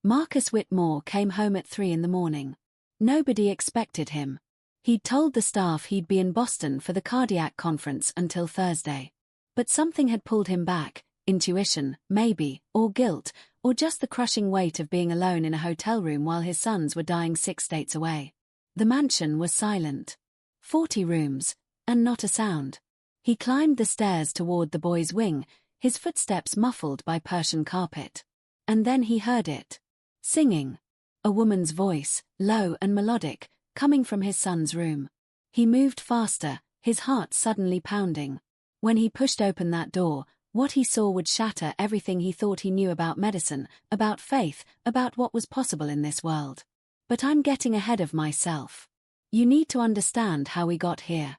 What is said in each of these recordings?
Marcus Whitmore came home at 3 in the morning. Nobody expected him. He'd told the staff he'd be in Boston for the cardiac conference until Thursday. But something had pulled him back, intuition, maybe, or guilt, or just the crushing weight of being alone in a hotel room while his sons were dying 6 states away. The mansion was silent. 40 rooms, and not a sound. He climbed the stairs toward the boys' wing, his footsteps muffled by Persian carpet. And then he heard it. Singing. A woman's voice, low and melodic, coming from his son's room. He moved faster, his heart suddenly pounding. When he pushed open that door, what he saw would shatter everything he thought he knew about medicine, about faith, about what was possible in this world. But I'm getting ahead of myself. You need to understand how we got here.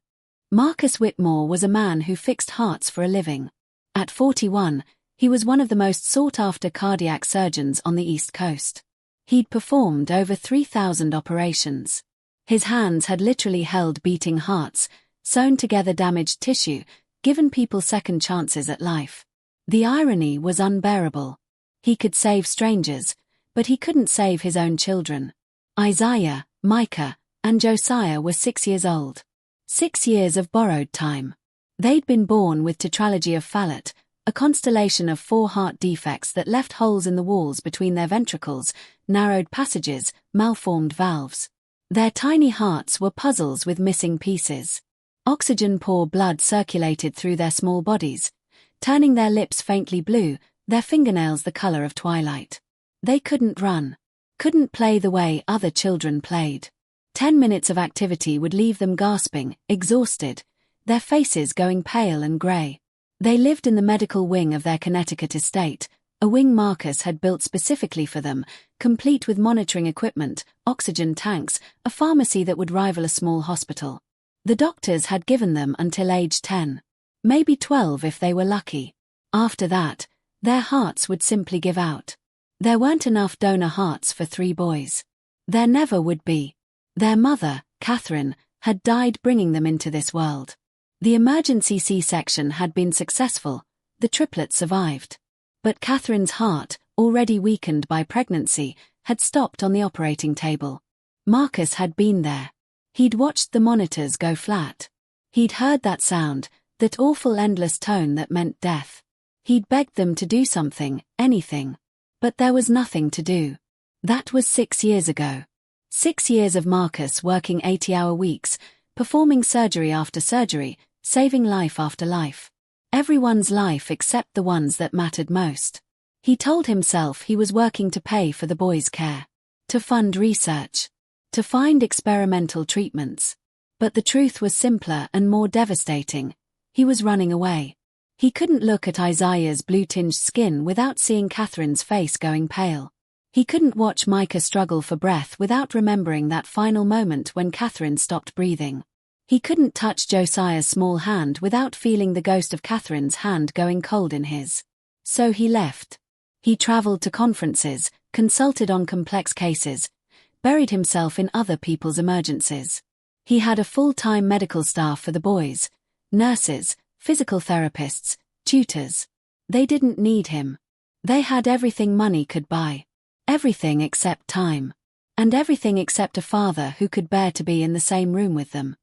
Marcus Whitmore was a man who fixed hearts for a living. At 41, he was one of the most sought-after cardiac surgeons on the East Coast. He'd performed over 3,000 operations. His hands had literally held beating hearts, sewn together damaged tissue, given people second chances at life. The irony was unbearable. He could save strangers, but he couldn't save his own children. Isaiah, Micah, and Josiah were 6 years old. 6 years of borrowed time. They'd been born with tetralogy of Fallot, a constellation of 4 heart defects that left holes in the walls between their ventricles, narrowed passages, malformed valves. Their tiny hearts were puzzles with missing pieces. Oxygen-poor blood circulated through their small bodies, turning their lips faintly blue, their fingernails the color of twilight. They couldn't run. Couldn't play the way other children played. 10 minutes of activity would leave them gasping, exhausted, their faces going pale and gray. They lived in the medical wing of their Connecticut estate, a wing Marcus had built specifically for them, complete with monitoring equipment, oxygen tanks, a pharmacy that would rival a small hospital. The doctors had given them until age 10. Maybe 12 if they were lucky. After that, their hearts would simply give out. There weren't enough donor hearts for 3 boys. There never would be. Their mother, Catherine, had died bringing them into this world. The emergency C-section had been successful, the triplet survived. But Catherine's heart, already weakened by pregnancy, had stopped on the operating table. Marcus had been there. He'd watched the monitors go flat. He'd heard that sound, that awful endless tone that meant death. He'd begged them to do something, anything. But there was nothing to do. That was 6 years ago. 6 years of Marcus working 80-hour weeks, performing surgery after surgery, saving life after life. Everyone's life except the ones that mattered most. He told himself he was working to pay for the boys' care, to fund research, to find experimental treatments. But the truth was simpler and more devastating. He was running away. He couldn't look at Isaiah's blue-tinged skin without seeing Catherine's face going pale. He couldn't watch Micah struggle for breath without remembering that final moment when Catherine stopped breathing. He couldn't touch Josiah's small hand without feeling the ghost of Catherine's hand going cold in his. So he left. He traveled to conferences, consulted on complex cases, buried himself in other people's emergencies. He had a full-time medical staff for the boys, nurses, physical therapists, tutors. They didn't need him. They had everything money could buy. Everything except time. And everything except a father who could bear to be in the same room with them.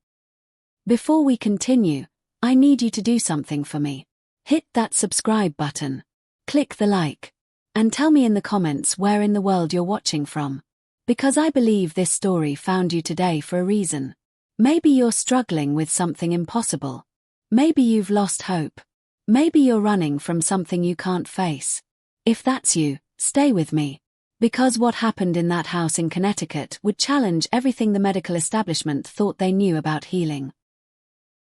Before we continue, I need you to do something for me. Hit that subscribe button. Click the like. And tell me in the comments where in the world you're watching from. Because I believe this story found you today for a reason. Maybe you're struggling with something impossible. Maybe you've lost hope. Maybe you're running from something you can't face. If that's you, stay with me. Because what happened in that house in Connecticut would challenge everything the medical establishment thought they knew about healing.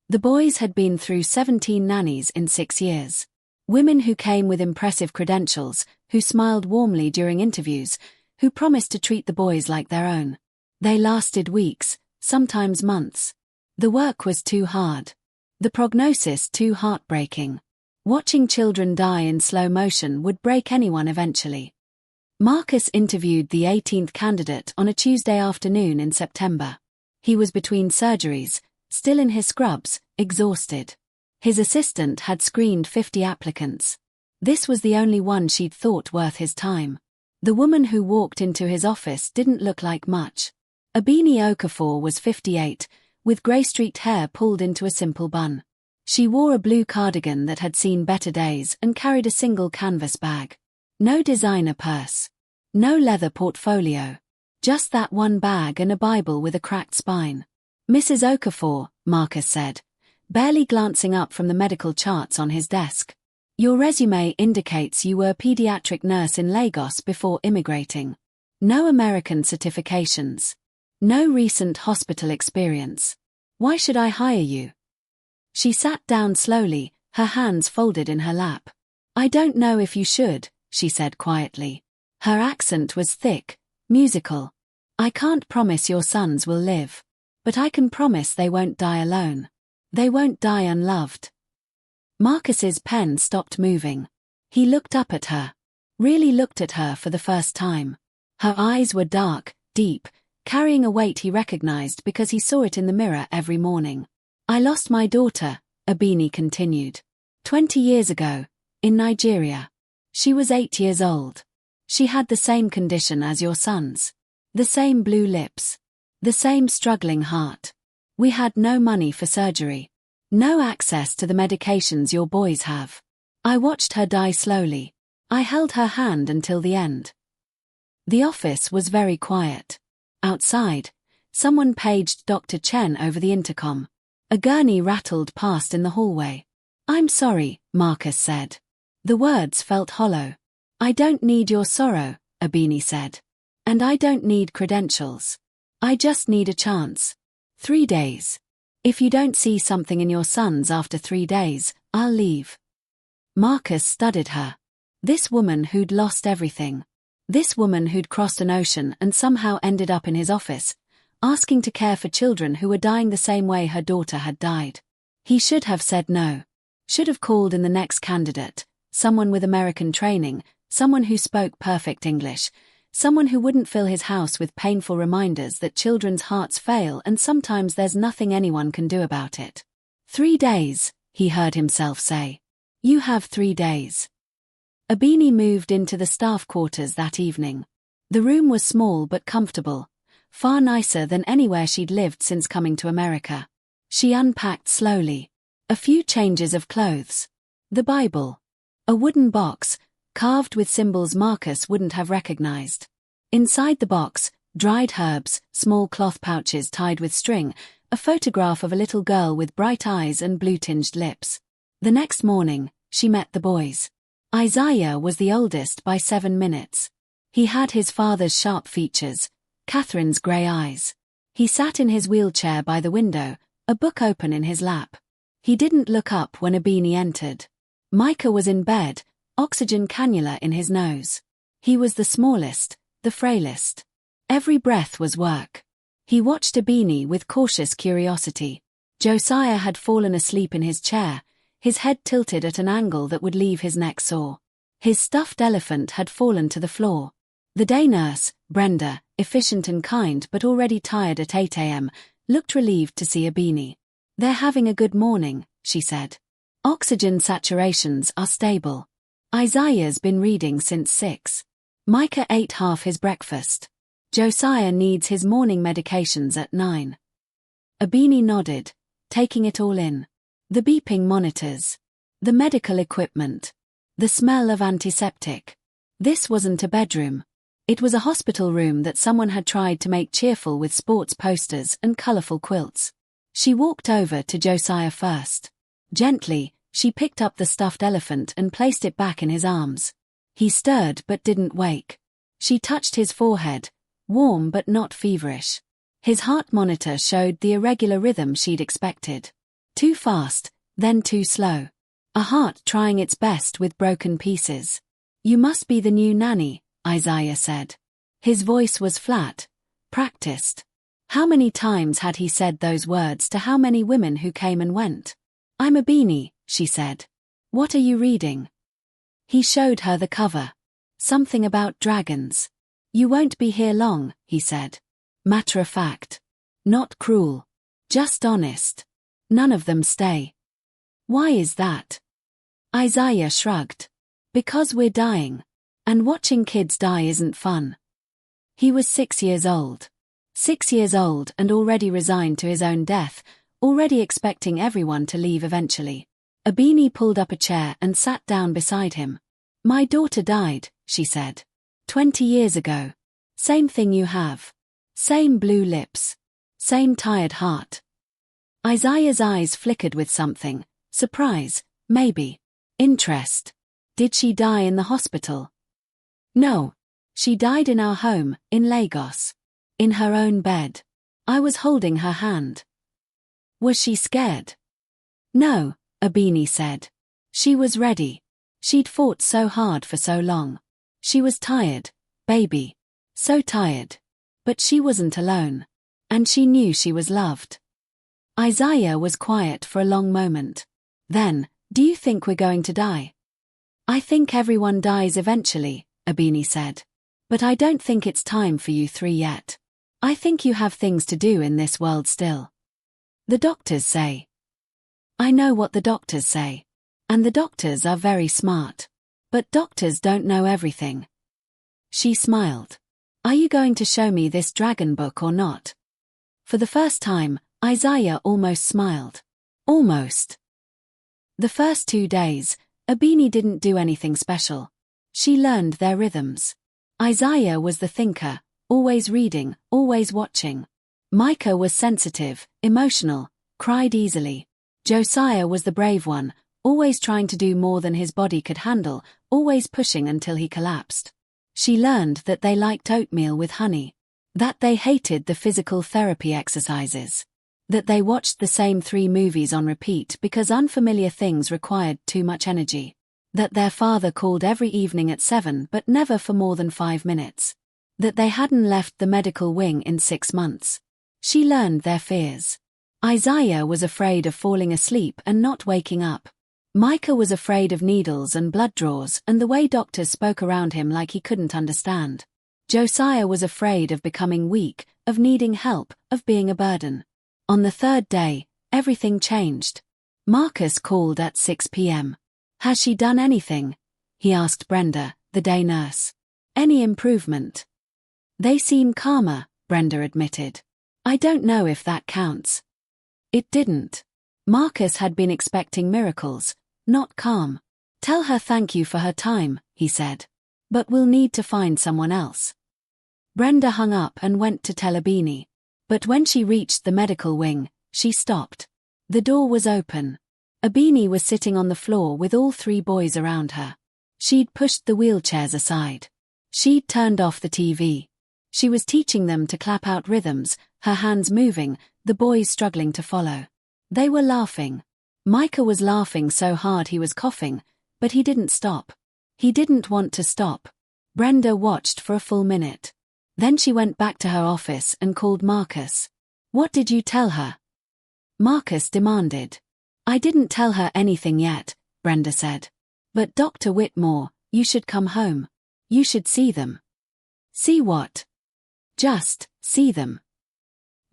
The boys had been through 17 nannies in 6 years. Women who came with impressive credentials, who smiled warmly during interviews, who promised to treat the boys like their own. They lasted weeks, sometimes months. The work was too hard. The prognosis too heartbreaking. Watching children die in slow motion would break anyone eventually. Marcus interviewed the 18th candidate on a Tuesday afternoon in September. He was between surgeries, still in his scrubs, exhausted. His assistant had screened 50 applicants. This was the only one she'd thought worth his time. The woman who walked into his office didn't look like much. Abini Okafor was 58, with grey-streaked hair pulled into a simple bun. She wore a blue cardigan that had seen better days and carried a single canvas bag. No designer purse. No leather portfolio. Just that one bag and a Bible with a cracked spine. "Mrs. Okafor," Marcus said, barely glancing up from the medical charts on his desk. "Your resume indicates you were a pediatric nurse in Lagos before immigrating. No American certifications. No recent hospital experience. Why should I hire you?" She sat down slowly, her hands folded in her lap. "I don't know if you should," she said quietly. Her accent was thick, musical. "I can't promise your sons will live. But I can promise they won't die alone. They won't die unloved." Marcus's pen stopped moving. He looked up at her. Really looked at her for the first time. Her eyes were dark, deep, carrying a weight he recognized because he saw it in the mirror every morning. "I lost my daughter," Abini continued. 20 years ago, in Nigeria. She was 8 years old. She had the same condition as your sons. The same blue lips. The same struggling heart. We had no money for surgery. No access to the medications your boys have. I watched her die slowly. I held her hand until the end." The office was very quiet. Outside, someone paged Dr. Chen over the intercom. A gurney rattled past in the hallway. "I'm sorry," Marcus said. The words felt hollow. "I don't need your sorrow," Abini said. "And I don't need credentials. I just need a chance. 3 days. If you don't see something in your sons after 3 days, I'll leave." Marcus studied her. This woman who'd lost everything. This woman who'd crossed an ocean and somehow ended up in his office, asking to care for children who were dying the same way her daughter had died. He should have said no. Should have called in the next candidate, someone with American training, someone who spoke perfect English, someone who wouldn't fill his house with painful reminders that children's hearts fail and sometimes there's nothing anyone can do about it. 3 days, he heard himself say. You have 3 days. Abini moved into the staff quarters that evening. The room was small but comfortable, far nicer than anywhere she'd lived since coming to America. She unpacked slowly. A few changes of clothes. The Bible. A wooden box, carved with symbols Marcus wouldn't have recognized. Inside the box, dried herbs, small cloth pouches tied with string, a photograph of a little girl with bright eyes and blue-tinged lips. The next morning, she met the boys. Isaiah was the oldest by 7 minutes. He had his father's sharp features, Catherine's grey eyes. He sat in his wheelchair by the window, a book open in his lap. He didn't look up when Abini entered. Micah was in bed, oxygen cannula in his nose. He was the smallest, the frailest. Every breath was work. He watched Abini with cautious curiosity. Josiah had fallen asleep in his chair, his head tilted at an angle that would leave his neck sore. His stuffed elephant had fallen to the floor. The day nurse, Brenda, efficient and kind but already tired at 8 a.m., looked relieved to see Abini. They're having a good morning, she said. Oxygen saturations are stable. Isaiah's been reading since 6. Micah ate half his breakfast. Josiah needs his morning medications at 9. Abini nodded, taking it all in. The beeping monitors. The medical equipment. The smell of antiseptic. This wasn't a bedroom. It was a hospital room that someone had tried to make cheerful with sports posters and colorful quilts. She walked over to Josiah first. Gently, she picked up the stuffed elephant and placed it back in his arms. He stirred but didn't wake. She touched his forehead, warm but not feverish. His heart monitor showed the irregular rhythm she'd expected. Too fast, then too slow. A heart trying its best with broken pieces. You must be the new nanny, Isaiah said. His voice was flat, practiced. How many times had he said those words to how many women who came and went? I'm Abini, she said. What are you reading? He showed her the cover. Something about dragons. You won't be here long, he said. Matter of fact. Not cruel. Just honest. None of them stay. Why is that? Isaiah shrugged. Because we're dying. And watching kids die isn't fun. He was 6 years old. 6 years old and already resigned to his own death, already expecting everyone to leave eventually. Abini pulled up a chair and sat down beside him. My daughter died, she said. 20 years ago. Same thing you have. Same blue lips. Same tired heart. Isaiah's eyes flickered with something. Surprise, maybe. Interest. Did she die in the hospital? No. She died in our home, in Lagos. In her own bed. I was holding her hand. Was she scared? No, Abini said. She was ready. She'd fought so hard for so long. She was tired, baby. So tired. But she wasn't alone. And she knew she was loved. Isaiah was quiet for a long moment. Then, do you think we're going to die? I think everyone dies eventually, Abini said. But I don't think it's time for you three yet. I think you have things to do in this world still. The doctors say. I know what the doctors say. And the doctors are very smart. But doctors don't know everything. She smiled. Are you going to show me this dragon book or not? For the first time, Isaiah almost smiled. Almost. The first 2 days, Abini didn't do anything special. She learned their rhythms. Isaiah was the thinker, always reading, always watching. Micah was sensitive, emotional, cried easily. Josiah was the brave one, always trying to do more than his body could handle, always pushing until he collapsed. She learned that they liked oatmeal with honey. That they hated the physical therapy exercises. That they watched the same 3 movies on repeat because unfamiliar things required too much energy. That their father called every evening at 7 but never for more than 5 minutes. That they hadn't left the medical wing in 6 months. She learned their fears. Isaiah was afraid of falling asleep and not waking up. Micah was afraid of needles and blood draws and the way doctors spoke around him like he couldn't understand. Josiah was afraid of becoming weak, of needing help, of being a burden. On the 3rd day, everything changed. Marcus called at 6 p.m. Has she done anything? He asked Brenda, the day nurse. Any improvement? They seem calmer, Brenda admitted. I don't know if that counts. It didn't. Marcus had been expecting miracles, not calm. Tell her thank you for her time, he said. But we'll need to find someone else. Brenda hung up and went to tell Abini. But when she reached the medical wing, she stopped. The door was open. Abini was sitting on the floor with all 3 boys around her. She'd pushed the wheelchairs aside. She'd turned off the TV. She was teaching them to clap out rhythms, her hands moving, the boys struggling to follow. They were laughing. Micah was laughing so hard he was coughing, but he didn't stop. He didn't want to stop. Brenda watched for a full minute. Then she went back to her office and called Marcus. What did you tell her? Marcus demanded. I didn't tell her anything yet, Brenda said. But Dr. Whitmore, you should come home. You should see them. See what? Just, see them.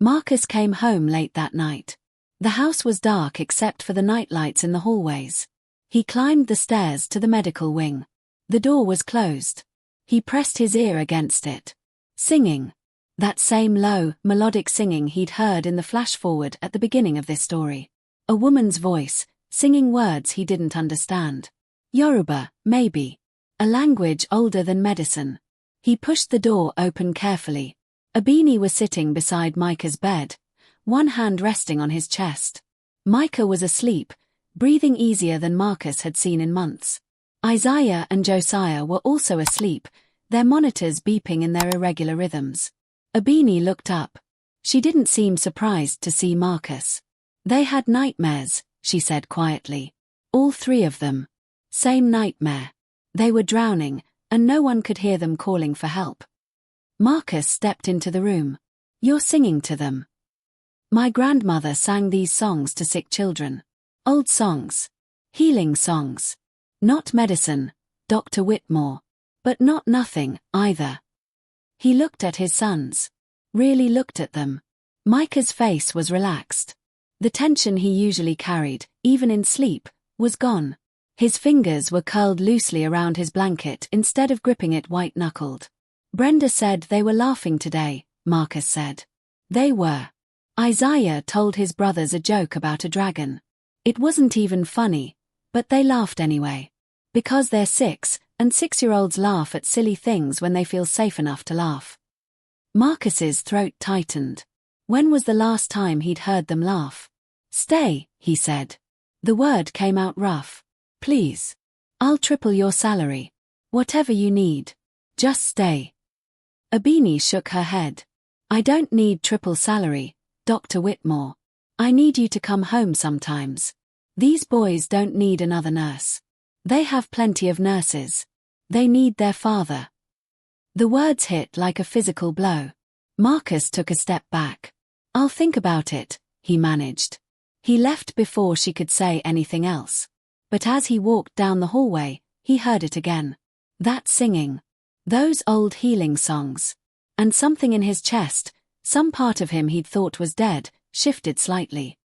Marcus came home late that night. The house was dark except for the nightlights in the hallways. He climbed the stairs to the medical wing. The door was closed. He pressed his ear against it. Singing. That same low, melodic singing he'd heard in the flash-forward at the beginning of this story. A woman's voice, singing words he didn't understand. Yoruba, maybe. A language older than medicine. He pushed the door open carefully. Abini was sitting beside Micah's bed, one hand resting on his chest. Micah was asleep, breathing easier than Marcus had seen in months. Isaiah and Josiah were also asleep, their monitors beeping in their irregular rhythms. Abini looked up. She didn't seem surprised to see Marcus. They had nightmares, she said quietly. All 3 of them. Same nightmare. They were drowning, and no one could hear them calling for help. Marcus stepped into the room. You're singing to them. My grandmother sang these songs to sick children. Old songs. Healing songs. Not medicine, Dr. Whitmore. But not nothing, either. He looked at his sons. Really looked at them. Micah's face was relaxed. The tension he usually carried, even in sleep, was gone. His fingers were curled loosely around his blanket instead of gripping it white-knuckled. Brenda said they were laughing today, Marcus said. They were. Isaiah told his brothers a joke about a dragon. It wasn't even funny, but they laughed anyway. Because they're 6, and 6-year-olds laugh at silly things when they feel safe enough to laugh. Marcus's throat tightened. When was the last time he'd heard them laugh? Stay, he said. The word came out rough. Please. I'll triple your salary. Whatever you need. Just stay. Abini shook her head. I don't need triple salary, Dr. Whitmore. I need you to come home sometimes. These boys don't need another nurse. They have plenty of nurses. They need their father. The words hit like a physical blow. Marcus took a step back. I'll think about it, he managed. He left before she could say anything else. But as he walked down the hallway, he heard it again. That singing. Those old healing songs. And something in his chest, some part of him he'd thought was dead, shifted slightly.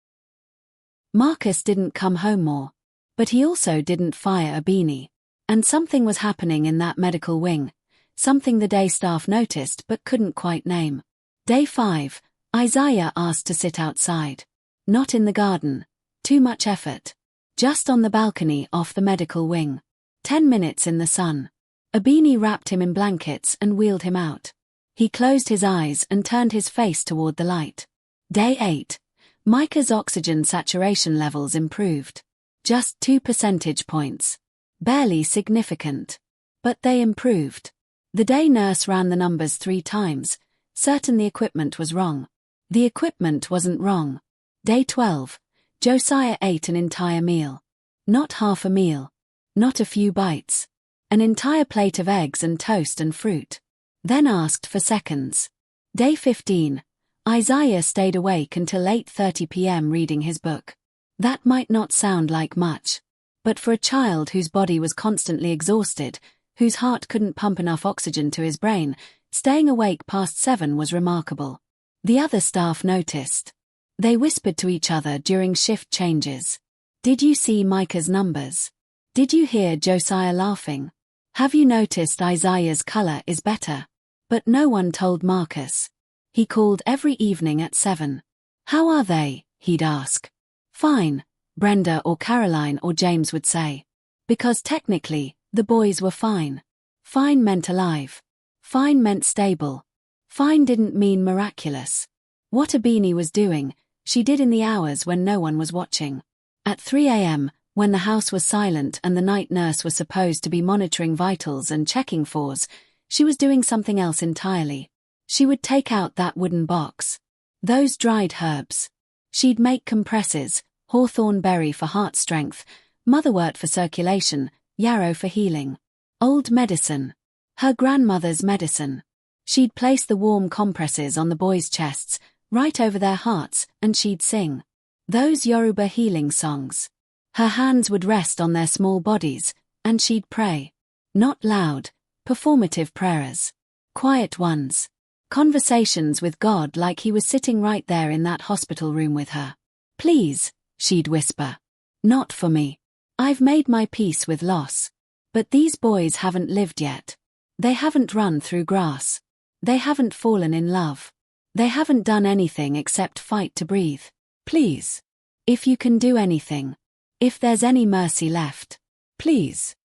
Marcus didn't come home more. But he also didn't fire Abini. And something was happening in that medical wing. Something the day staff noticed but couldn't quite name. Day 5, Isaiah asked to sit outside. Not in the garden. Too much effort. Just on the balcony off the medical wing. 10 minutes in the sun. Abini wrapped him in blankets and wheeled him out. He closed his eyes and turned his face toward the light. Day 8. Micah's oxygen saturation levels improved. Just 2 percentage points. Barely significant. But they improved. The day nurse ran the numbers 3 times, certain the equipment was wrong. The equipment wasn't wrong. Day 12. Josiah ate an entire meal. Not half a meal. Not a few bites. An entire plate of eggs and toast and fruit. Then asked for seconds. Day 15. Isaiah stayed awake until 8:30 p.m. reading his book. That might not sound like much. But for a child whose body was constantly exhausted, whose heart couldn't pump enough oxygen to his brain, staying awake past 7 was remarkable. The other staff noticed. They whispered to each other during shift changes. Did you see Micah's numbers? Did you hear Josiah laughing? Have you noticed Isaiah's color is better? But no one told Marcus. He called every evening at 7. How are they? He'd ask. Fine, Brenda or Caroline or James would say. Because technically, the boys were fine. Fine meant alive. Fine meant stable. Fine didn't mean miraculous. What Abini was doing, she did in the hours when no one was watching. At 3 a.m., when the house was silent and the night nurse was supposed to be monitoring vitals and checking fors, she was doing something else entirely. She would take out that wooden box. Those dried herbs. She'd make compresses, hawthorn berry for heart strength, motherwort for circulation, yarrow for healing. Old medicine. Her grandmother's medicine. She'd place the warm compresses on the boys' chests, right over their hearts, and she'd sing. Those Yoruba healing songs. Her hands would rest on their small bodies, and she'd pray. Not loud, performative prayers. Quiet ones. Conversations with God like he was sitting right there in that hospital room with her. Please, she'd whisper. Not for me. I've made my peace with loss. But these boys haven't lived yet. They haven't run through grass. They haven't fallen in love. They haven't done anything except fight to breathe. Please. If you can do anything. If there's any mercy left. Please.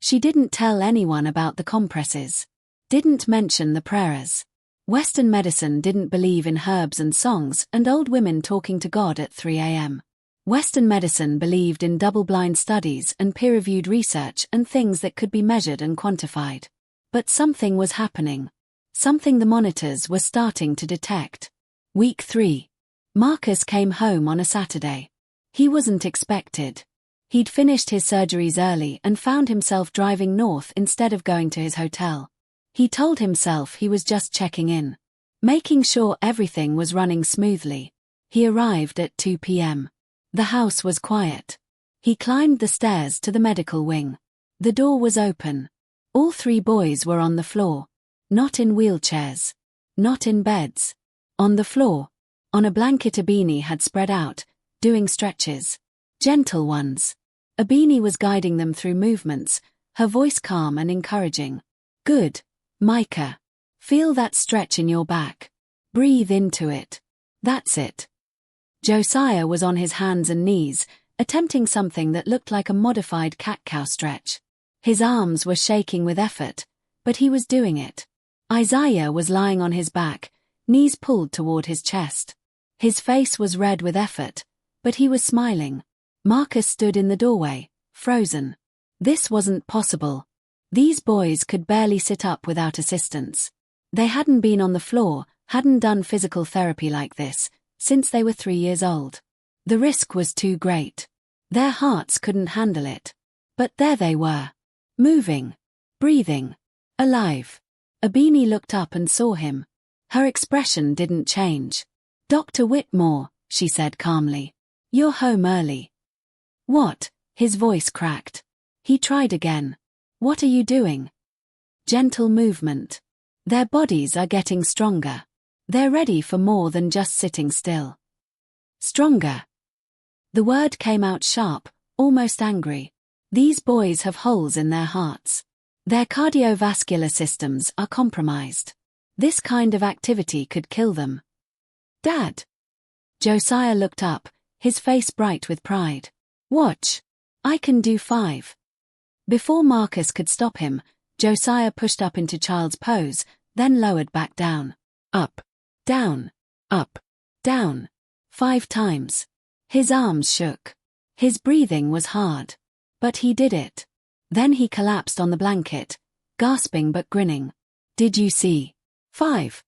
She didn't tell anyone about the compresses. Didn't mention the prayers. Western medicine didn't believe in herbs and songs and old women talking to God at 3 a.m. Western medicine believed in double-blind studies and peer-reviewed research and things that could be measured and quantified. But something was happening. Something the monitors were starting to detect. Week 3. Marcus came home on a Saturday. He wasn't expected. He'd finished his surgeries early and found himself driving north instead of going to his hotel. He told himself he was just checking in, making sure everything was running smoothly. He arrived at 2 p.m. The house was quiet. He climbed the stairs to the medical wing. The door was open. All 3 boys were on the floor. Not in wheelchairs. Not in beds. On the floor. On a blanket Abini had spread out, doing stretches. Gentle ones. Abini was guiding them through movements, her voice calm and encouraging. Good, Micah. Feel that stretch in your back. Breathe into it. That's it. Josiah was on his hands and knees, attempting something that looked like a modified cat-cow stretch. His arms were shaking with effort, but he was doing it. Isaiah was lying on his back, knees pulled toward his chest. His face was red with effort, but he was smiling. Marcus stood in the doorway, frozen. This wasn't possible. These boys could barely sit up without assistance. They hadn't been on the floor, hadn't done physical therapy like this, since they were 3 years old. The risk was too great. Their hearts couldn't handle it. But there they were. Moving. Breathing. Alive. Abini looked up and saw him. Her expression didn't change. Dr. Whitmore, she said calmly. You're home early. What? His voice cracked. He tried again. What are you doing? Gentle movement. Their bodies are getting stronger. They're ready for more than just sitting still. Stronger. The word came out sharp, almost angry. These boys have holes in their hearts. Their cardiovascular systems are compromised. This kind of activity could kill them. Dad. Josiah looked up, his face bright with pride. Watch. I can do 5. Before Marcus could stop him, Josiah pushed up into child's pose, then lowered back down. Up. Down. Up. Down. 5 times. His arms shook. His breathing was hard. But he did it. Then he collapsed on the blanket, gasping but grinning. Did you see? 5.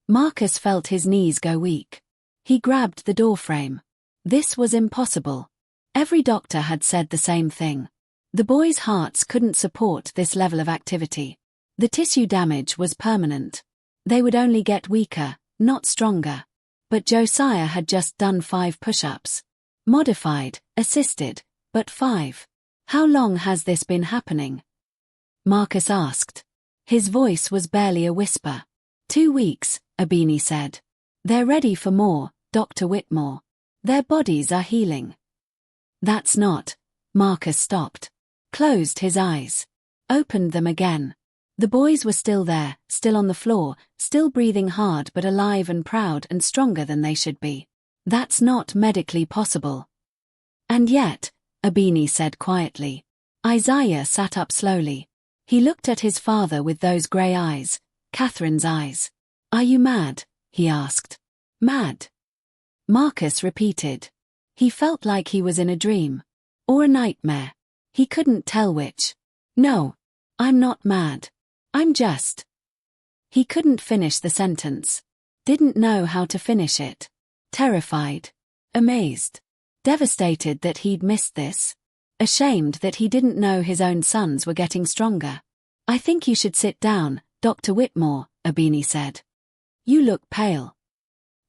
Marcus felt his knees go weak. He grabbed the doorframe. This was impossible. Every doctor had said the same thing. The boys' hearts couldn't support this level of activity. The tissue damage was permanent. They would only get weaker, not stronger. But Josiah had just done 5 push-ups. Modified, assisted, but 5. How long has this been happening? Marcus asked. His voice was barely a whisper. 2 weeks, Abini said. They're ready for more, Dr. Whitmore. Their bodies are healing. That's not. Marcus stopped. Closed his eyes. Opened them again. The boys were still there, still on the floor, still breathing hard but alive and proud and stronger than they should be. That's not medically possible. And yet, Abini said quietly. Isaiah sat up slowly. He looked at his father with those grey eyes, Catherine's eyes. Are you mad? He asked. Mad? Marcus repeated. He felt like he was in a dream. Or a nightmare. He couldn't tell which. No, I'm not mad. I'm just. He couldn't finish the sentence. Didn't know how to finish it. Terrified. Amazed. Devastated that he'd missed this. Ashamed that he didn't know his own sons were getting stronger. I think you should sit down, Dr. Whitmore, Abini said. You look pale.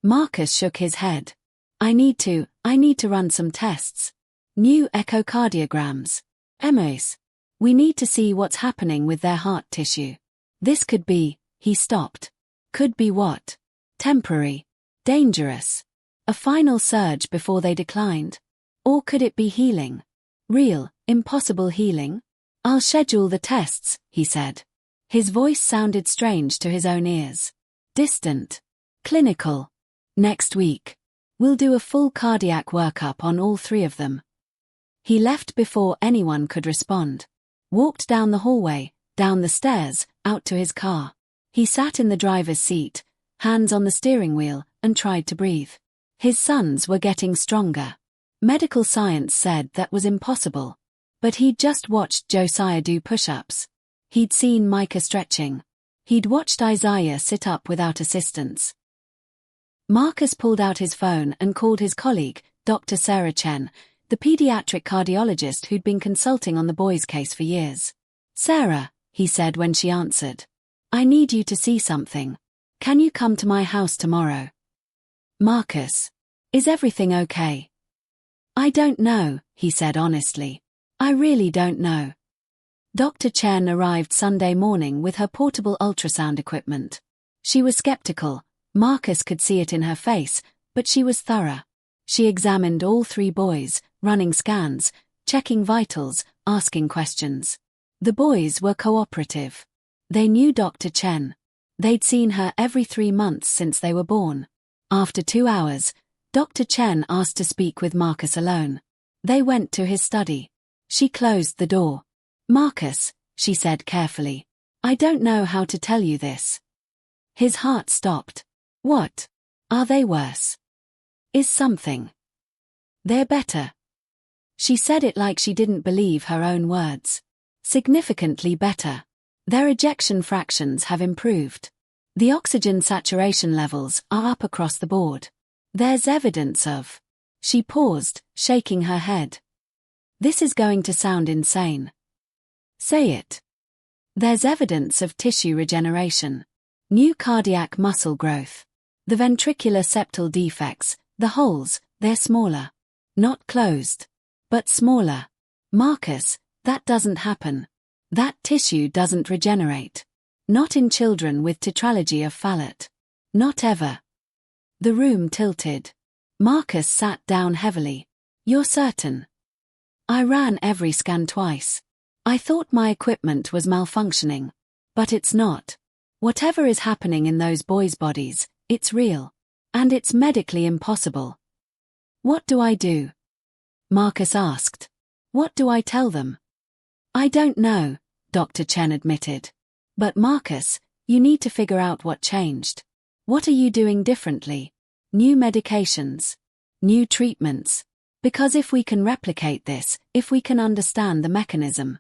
Marcus shook his head. I need to run some tests. New echocardiograms. MOs. We need to see what's happening with their heart tissue. This could be, he stopped. Could be what? Temporary. Dangerous. A final surge before they declined. Or could it be healing? Real, impossible healing? I'll schedule the tests, he said. His voice sounded strange to his own ears. Distant. Clinical. Next week. We'll do a full cardiac workup on all 3 of them. He left before anyone could respond. Walked down the hallway, down the stairs, out to his car. He sat in the driver's seat, hands on the steering wheel, and tried to breathe. His sons were getting stronger. Medical science said that was impossible. But he'd just watched Josiah do push-ups. He'd seen Micah stretching. He'd watched Isaiah sit up without assistance. Marcus pulled out his phone and called his colleague, Dr. Sarah Chen, the pediatric cardiologist who'd been consulting on the boy's case for years. Sarah, he said when she answered. I need you to see something. Can you come to my house tomorrow? Marcus. Is everything okay? I don't know, he said honestly. I really don't know. Dr. Chen arrived Sunday morning with her portable ultrasound equipment. She was skeptical. Marcus could see it in her face, but she was thorough. She examined all 3 boys, running scans, checking vitals, asking questions. The boys were cooperative. They knew Dr. Chen. They'd seen her every 3 months since they were born. After 2 hours, Dr. Chen asked to speak with Marcus alone. They went to his study. She closed the door. "Marcus," she said carefully, "I don't know how to tell you this." His heart stopped. "What? Are they worse? Is something? They're better." She said it like she didn't believe her own words. "Significantly better. Their ejection fractions have improved. The oxygen saturation levels are up across the board. There's evidence of..." She paused, shaking her head. "This is going to sound insane." "Say it." "There's evidence of tissue regeneration. New cardiac muscle growth. The ventricular septal defects, the holes, they're smaller. Not closed, but smaller." "Marcus, that doesn't happen. That tissue doesn't regenerate. Not in children with tetralogy of Fallot. Not ever." The room tilted. Marcus sat down heavily. "You're certain?" "I ran every scan twice. I thought my equipment was malfunctioning. But it's not. Whatever is happening in those boys' bodies, it's real. And it's medically impossible." "What do I do?" Marcus asked. "What do I tell them?" "I don't know," Dr. Chen admitted. "But Marcus, you need to figure out what changed. What are you doing differently? New medications? New treatments? Because if we can replicate this, if we can understand the mechanism..."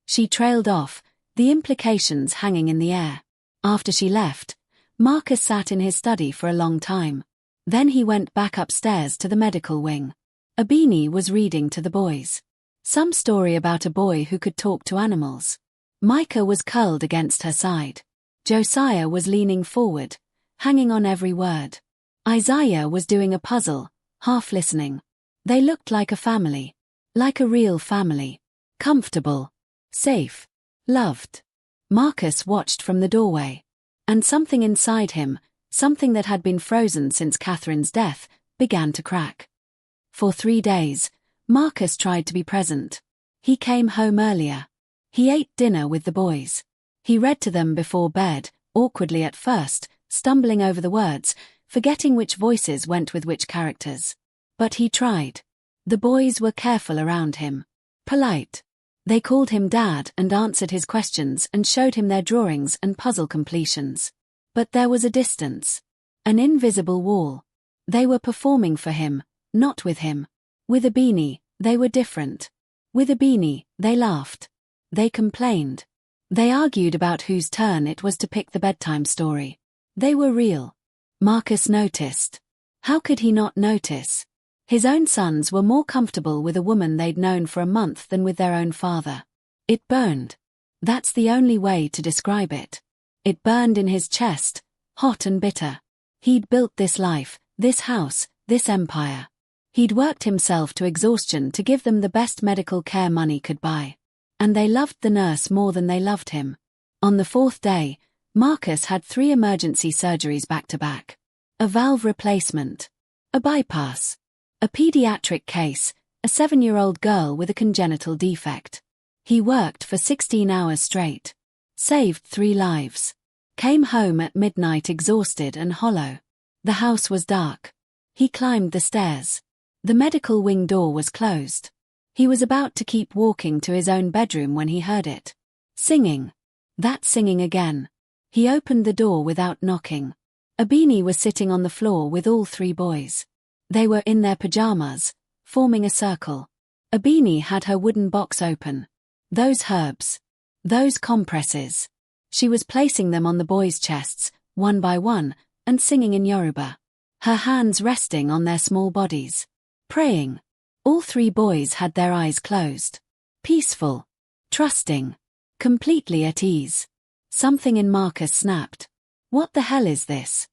She trailed off, the implications hanging in the air. After she left, Marcus sat in his study for a long time. Then he went back upstairs to the medical wing. Abini was reading to the boys. Some story about a boy who could talk to animals. Micah was curled against her side. Josiah was leaning forward, hanging on every word. Isaiah was doing a puzzle, half listening. They looked like a family. Like a real family. Comfortable. Safe. Loved. Marcus watched from the doorway. And something inside him, something that had been frozen since Catherine's death, began to crack. For 3 days, Marcus tried to be present. He came home earlier. He ate dinner with the boys. He read to them before bed, awkwardly at first, stumbling over the words, forgetting which voices went with which characters. But he tried. The boys were careful around him. Polite. They called him Dad and answered his questions and showed him their drawings and puzzle completions. But there was a distance. An invisible wall. They were performing for him, not with him. With Abini, they were different. With Abini, they laughed. They complained. They argued about whose turn it was to pick the bedtime story. They were real. Marcus noticed. How could he not notice? His own sons were more comfortable with a woman they'd known for a month than with their own father. It burned. That's the only way to describe it. It burned in his chest, hot and bitter. He'd built this life, this house, this empire. He'd worked himself to exhaustion to give them the best medical care money could buy. And they loved the nurse more than they loved him. On the 4th day, Marcus had 3 emergency surgeries back to back. A valve replacement. A bypass. A pediatric case, a 7-year-old girl with a congenital defect. He worked for 16 hours straight. Saved 3 lives. Came home at midnight exhausted and hollow. The house was dark. He climbed the stairs. The medical wing door was closed. He was about to keep walking to his own bedroom when he heard it. Singing. That singing again. He opened the door without knocking. Abini was sitting on the floor with all 3 boys. They were in their pajamas, forming a circle. Abini had her wooden box open. Those herbs. Those compresses. She was placing them on the boys' chests, one by one, and singing in Yoruba. Her hands resting on their small bodies. Praying. All 3 boys had their eyes closed. Peaceful. Trusting. Completely at ease. Something in Marcus snapped. What the hell is this?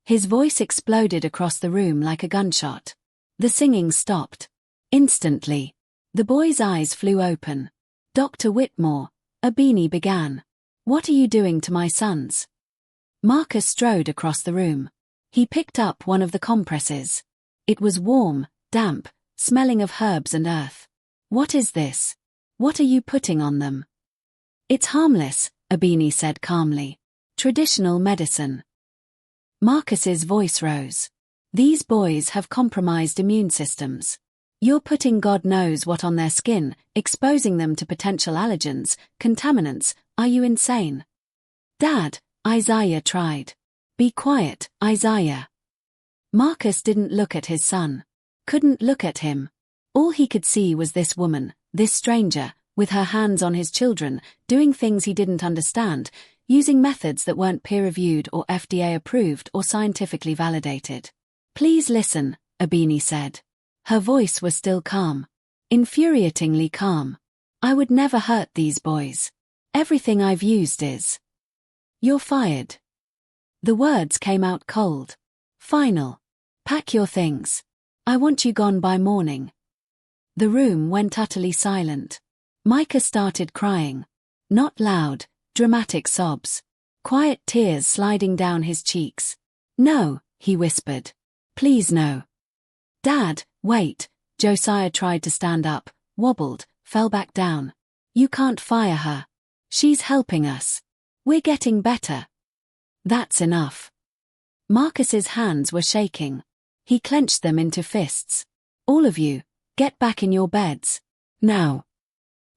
His voice exploded across the room like a gunshot. The singing stopped. Instantly. The boy's eyes flew open. "Dr. Whitmore," Abini began. "What are you doing to my sons?" Marcus strode across the room. He picked up one of the compresses. It was warm, damp, smelling of herbs and earth. What is this? What are you putting on them? It's harmless, Abini said calmly. Traditional medicine. Marcus's voice rose. These boys have compromised immune systems. You're putting God knows what on their skin, exposing them to potential allergens, contaminants. Are you insane? Dad, Isaiah tried. Be quiet, Isaiah. Marcus didn't look at his son. Couldn't look at him. All he could see was this woman, this stranger, with her hands on his children, doing things he didn't understand, using methods that weren't peer-reviewed or FDA approved or scientifically validated. Please listen, Abini said. Her voice was still calm. Infuriatingly calm. I would never hurt these boys. Everything I've used is. You're fired. The words came out cold. Final. Pack your things. I want you gone by morning. The room went utterly silent. Micah started crying. Not loud, dramatic sobs. Quiet tears sliding down his cheeks. No, he whispered. Please no. Dad, wait. Josiah tried to stand up, wobbled, fell back down. You can't fire her. She's helping us. We're getting better. That's enough. Marcus's hands were shaking. He clenched them into fists. All of you, get back in your beds. Now.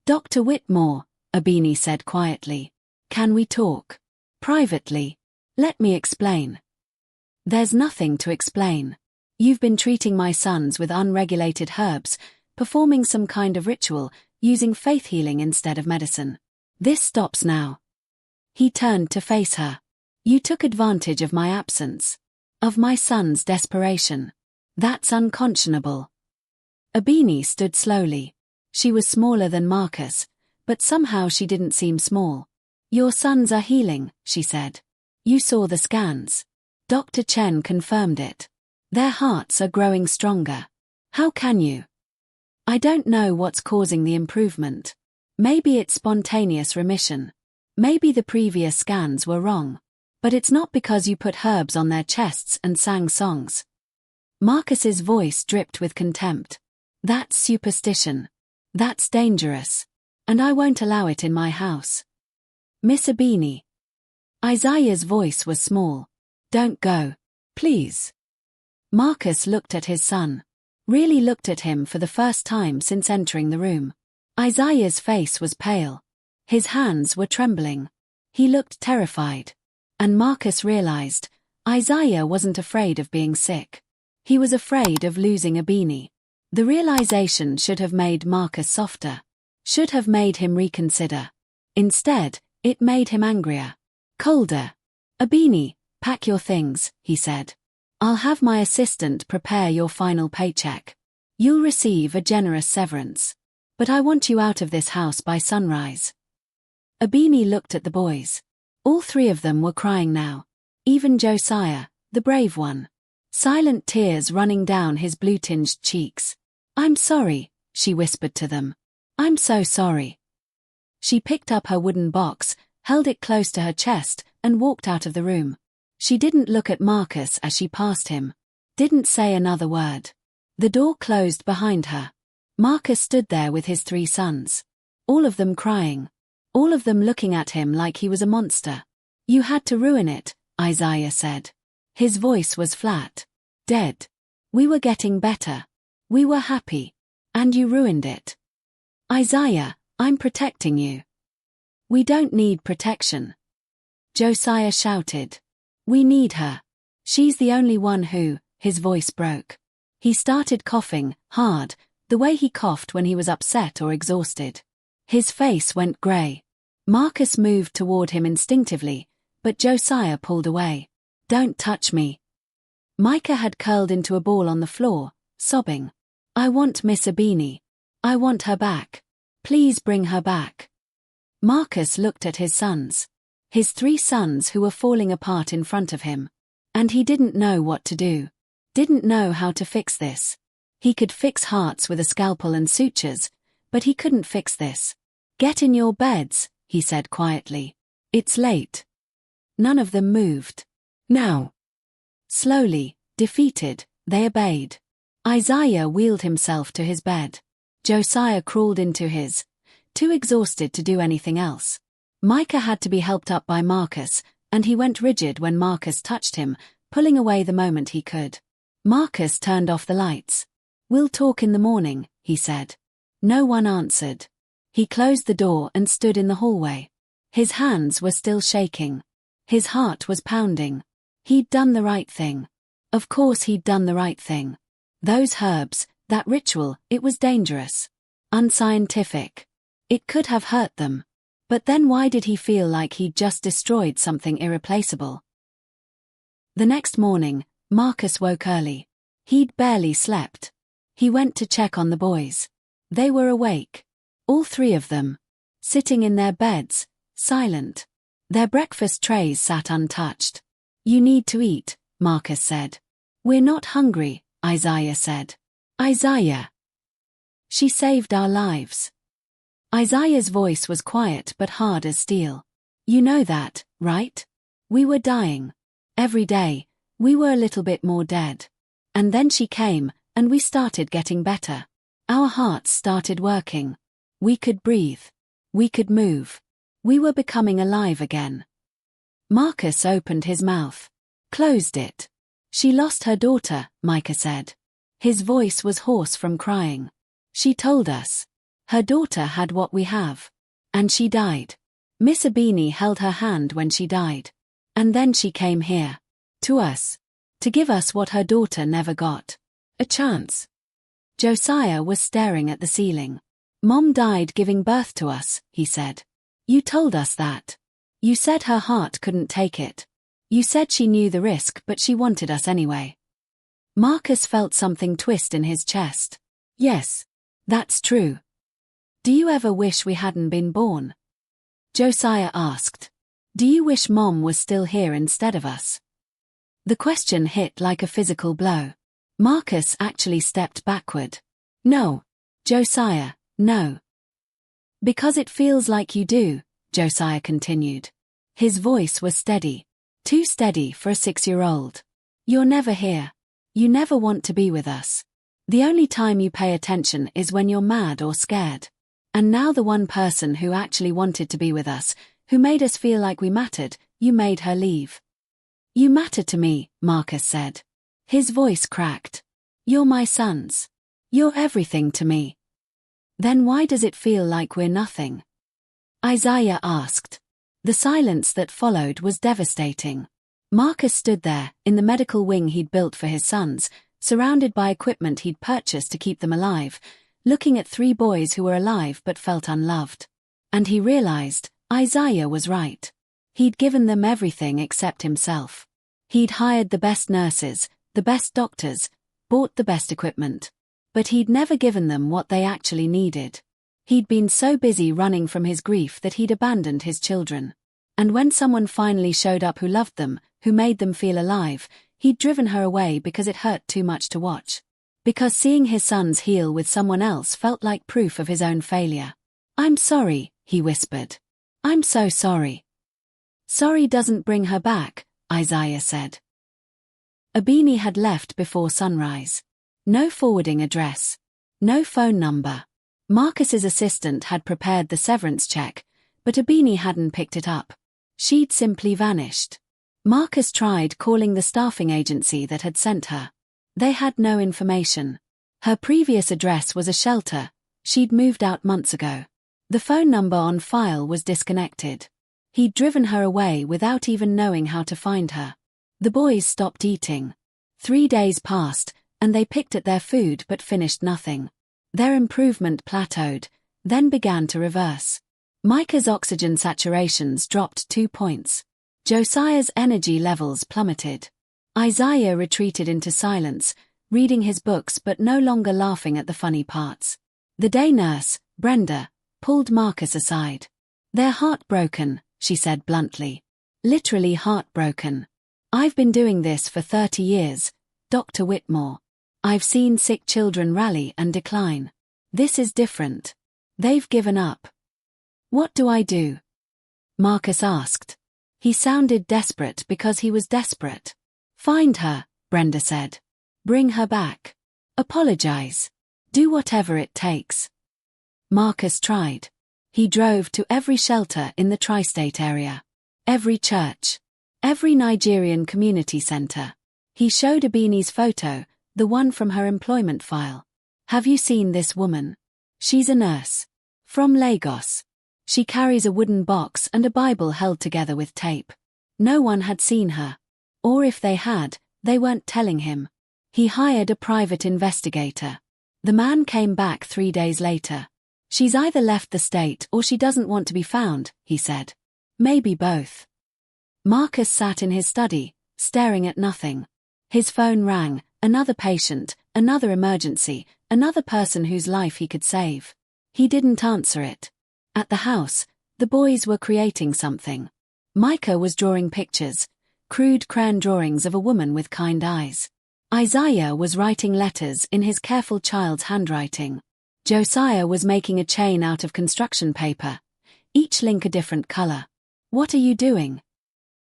Dr. Whitmore, Abini said quietly. Can we talk? Privately. Let me explain. There's nothing to explain. You've been treating my sons with unregulated herbs, performing some kind of ritual, using faith healing instead of medicine. This stops now. He turned to face her. You took advantage of my absence. Of my son's desperation. That's unconscionable. Abini stood slowly. She was smaller than Marcus, but somehow she didn't seem small. Your sons are healing, she said. You saw the scans. Dr. Chen confirmed it. Their hearts are growing stronger. How can you? I don't know what's causing the improvement. Maybe it's spontaneous remission. Maybe the previous scans were wrong. But it's not because you put herbs on their chests and sang songs. Marcus's voice dripped with contempt. That's superstition. That's dangerous. And I won't allow it in my house. Miss Abini. Isaiah's voice was small. Don't go. Please. Marcus looked at his son. Really looked at him for the first time since entering the room. Isaiah's face was pale. His hands were trembling. He looked terrified. And Marcus realized, Isaiah wasn't afraid of being sick. He was afraid of losing Abini. The realization should have made Marcus softer. Should have made him reconsider. Instead, it made him angrier. Colder. Abini, pack your things, he said. I'll have my assistant prepare your final paycheck. You'll receive a generous severance. But I want you out of this house by sunrise. Abini looked at the boys. All three of them were crying now. Even Josiah, the brave one. Silent tears running down his blue-tinged cheeks. I'm sorry, she whispered to them. I'm so sorry. She picked up her wooden box, held it close to her chest, and walked out of the room. She didn't look at Marcus as she passed him. Didn't say another word. The door closed behind her. Marcus stood there with his three sons. All of them crying. All of them looking at him like he was a monster. You had to ruin it, Isaiah said. His voice was flat. Dead. We were getting better. We were happy. And you ruined it. Isaiah, I'm protecting you. We don't need protection. Josiah shouted. We need her. She's the only one who, his voice broke. He started coughing, hard, the way he coughed when he was upset or exhausted. His face went grey. Marcus moved toward him instinctively, but Josiah pulled away. Don't touch me. Micah had curled into a ball on the floor, sobbing. I want Miss Abini. I want her back. Please bring her back. Marcus looked at his sons. His three sons who were falling apart in front of him. And he didn't know what to do. Didn't know how to fix this. He could fix hearts with a scalpel and sutures, but he couldn't fix this. Get in your beds, he said quietly. It's late. None of them moved. Now. Slowly, defeated, they obeyed. Isaiah wheeled himself to his bed. Josiah crawled into his, too exhausted to do anything else. Micah had to be helped up by Marcus, and he went rigid when Marcus touched him, pulling away the moment he could. Marcus turned off the lights. "We'll talk in the morning," he said. No one answered. He closed the door and stood in the hallway. His hands were still shaking. His heart was pounding. He'd done the right thing. Of course he'd done the right thing. Those herbs, that ritual, it was dangerous. Unscientific. It could have hurt them. But then why did he feel like he'd just destroyed something irreplaceable? The next morning, Marcus woke early. He'd barely slept. He went to check on the boys. They were awake. All three of them. Sitting in their beds, silent. Their breakfast trays sat untouched. "You need to eat," Marcus said. "We're not hungry," Isaiah said. "Isaiah. She saved our lives." Isaiah's voice was quiet but hard as steel. "You know that, right? We were dying. Every day, we were a little bit more dead. And then she came, and we started getting better. Our hearts started working. We could breathe. We could move. We were becoming alive again." Marcus opened his mouth. Closed it. "She lost her daughter," Micah said. His voice was hoarse from crying. "She told us. Her daughter had what we have. And she died. Miss Abini held her hand when she died. And then she came here. To us. To give us what her daughter never got. A chance." Josiah was staring at the ceiling. "Mom died giving birth to us," he said. "You told us that. You said her heart couldn't take it. You said she knew the risk but she wanted us anyway." Marcus felt something twist in his chest. "Yes. That's true. Do you ever wish we hadn't been born?" Josiah asked. "Do you wish Mom was still here instead of us?" The question hit like a physical blow. Marcus actually stepped backward. "No. Josiah, no." "Because it feels like you do," Josiah continued. His voice was steady. Too steady for a 6-year-old. "You're never here. You never want to be with us. The only time you pay attention is when you're mad or scared. And now the one person who actually wanted to be with us, who made us feel like we mattered, you made her leave." "You matter to me," Marcus said. His voice cracked. "You're my sons. You're everything to me." "Then why does it feel like we're nothing?" Isaiah asked. The silence that followed was devastating. Marcus stood there, in the medical wing he'd built for his sons, surrounded by equipment he'd purchased to keep them alive, looking at 3 boys who were alive but felt unloved. And he realized, Isaiah was right. He'd given them everything except himself. He'd hired the best nurses, the best doctors, bought the best equipment. But he'd never given them what they actually needed. He'd been so busy running from his grief that he'd abandoned his children. And when someone finally showed up who loved them, who made them feel alive, he'd driven her away because it hurt too much to watch. Because seeing his sons heal with someone else felt like proof of his own failure. "I'm sorry," he whispered. "I'm so sorry." "Sorry doesn't bring her back," Isaiah said. Abini had left before sunrise. No forwarding address. No phone number. Marcus's assistant had prepared the severance check, but Abini hadn't picked it up. She'd simply vanished. Marcus tried calling the staffing agency that had sent her. They had no information. Her previous address was a shelter. She'd moved out months ago. The phone number on file was disconnected. He'd driven her away without even knowing how to find her. The boys stopped eating. 3 days passed, and they picked at their food but finished nothing. Their improvement plateaued, then began to reverse. Micah's oxygen saturations dropped 2 points. Josiah's energy levels plummeted. Isaiah retreated into silence, reading his books but no longer laughing at the funny parts. The day nurse, Brenda, pulled Marcus aside. "They're heartbroken," she said bluntly. "Literally heartbroken. I've been doing this for 30 years, Dr. Whitmore. I've seen sick children rally and decline. This is different. They've given up." "What do I do?" Marcus asked. He sounded desperate because he was desperate. "Find her," Brenda said. "Bring her back. Apologize. Do whatever it takes." Marcus tried. He drove to every shelter in the tri-state area. Every church. Every Nigerian community center. He showed Ebini's photo, the one from her employment file. Have you seen this woman? She's a nurse. From Lagos. She carries a wooden box and a Bible held together with tape. No one had seen her. Or if they had, they weren't telling him. He hired a private investigator. The man came back 3 days later. She's either left the state or she doesn't want to be found, he said. Maybe both. Marcus sat in his study, staring at nothing. His phone rang, another patient, another emergency, another person whose life he could save. He didn't answer it. At the house, the boys were creating something. Micah was drawing pictures, crude crayon drawings of a woman with kind eyes. Isaiah was writing letters in his careful child's handwriting. Josiah was making a chain out of construction paper, each link a different color. What are you doing?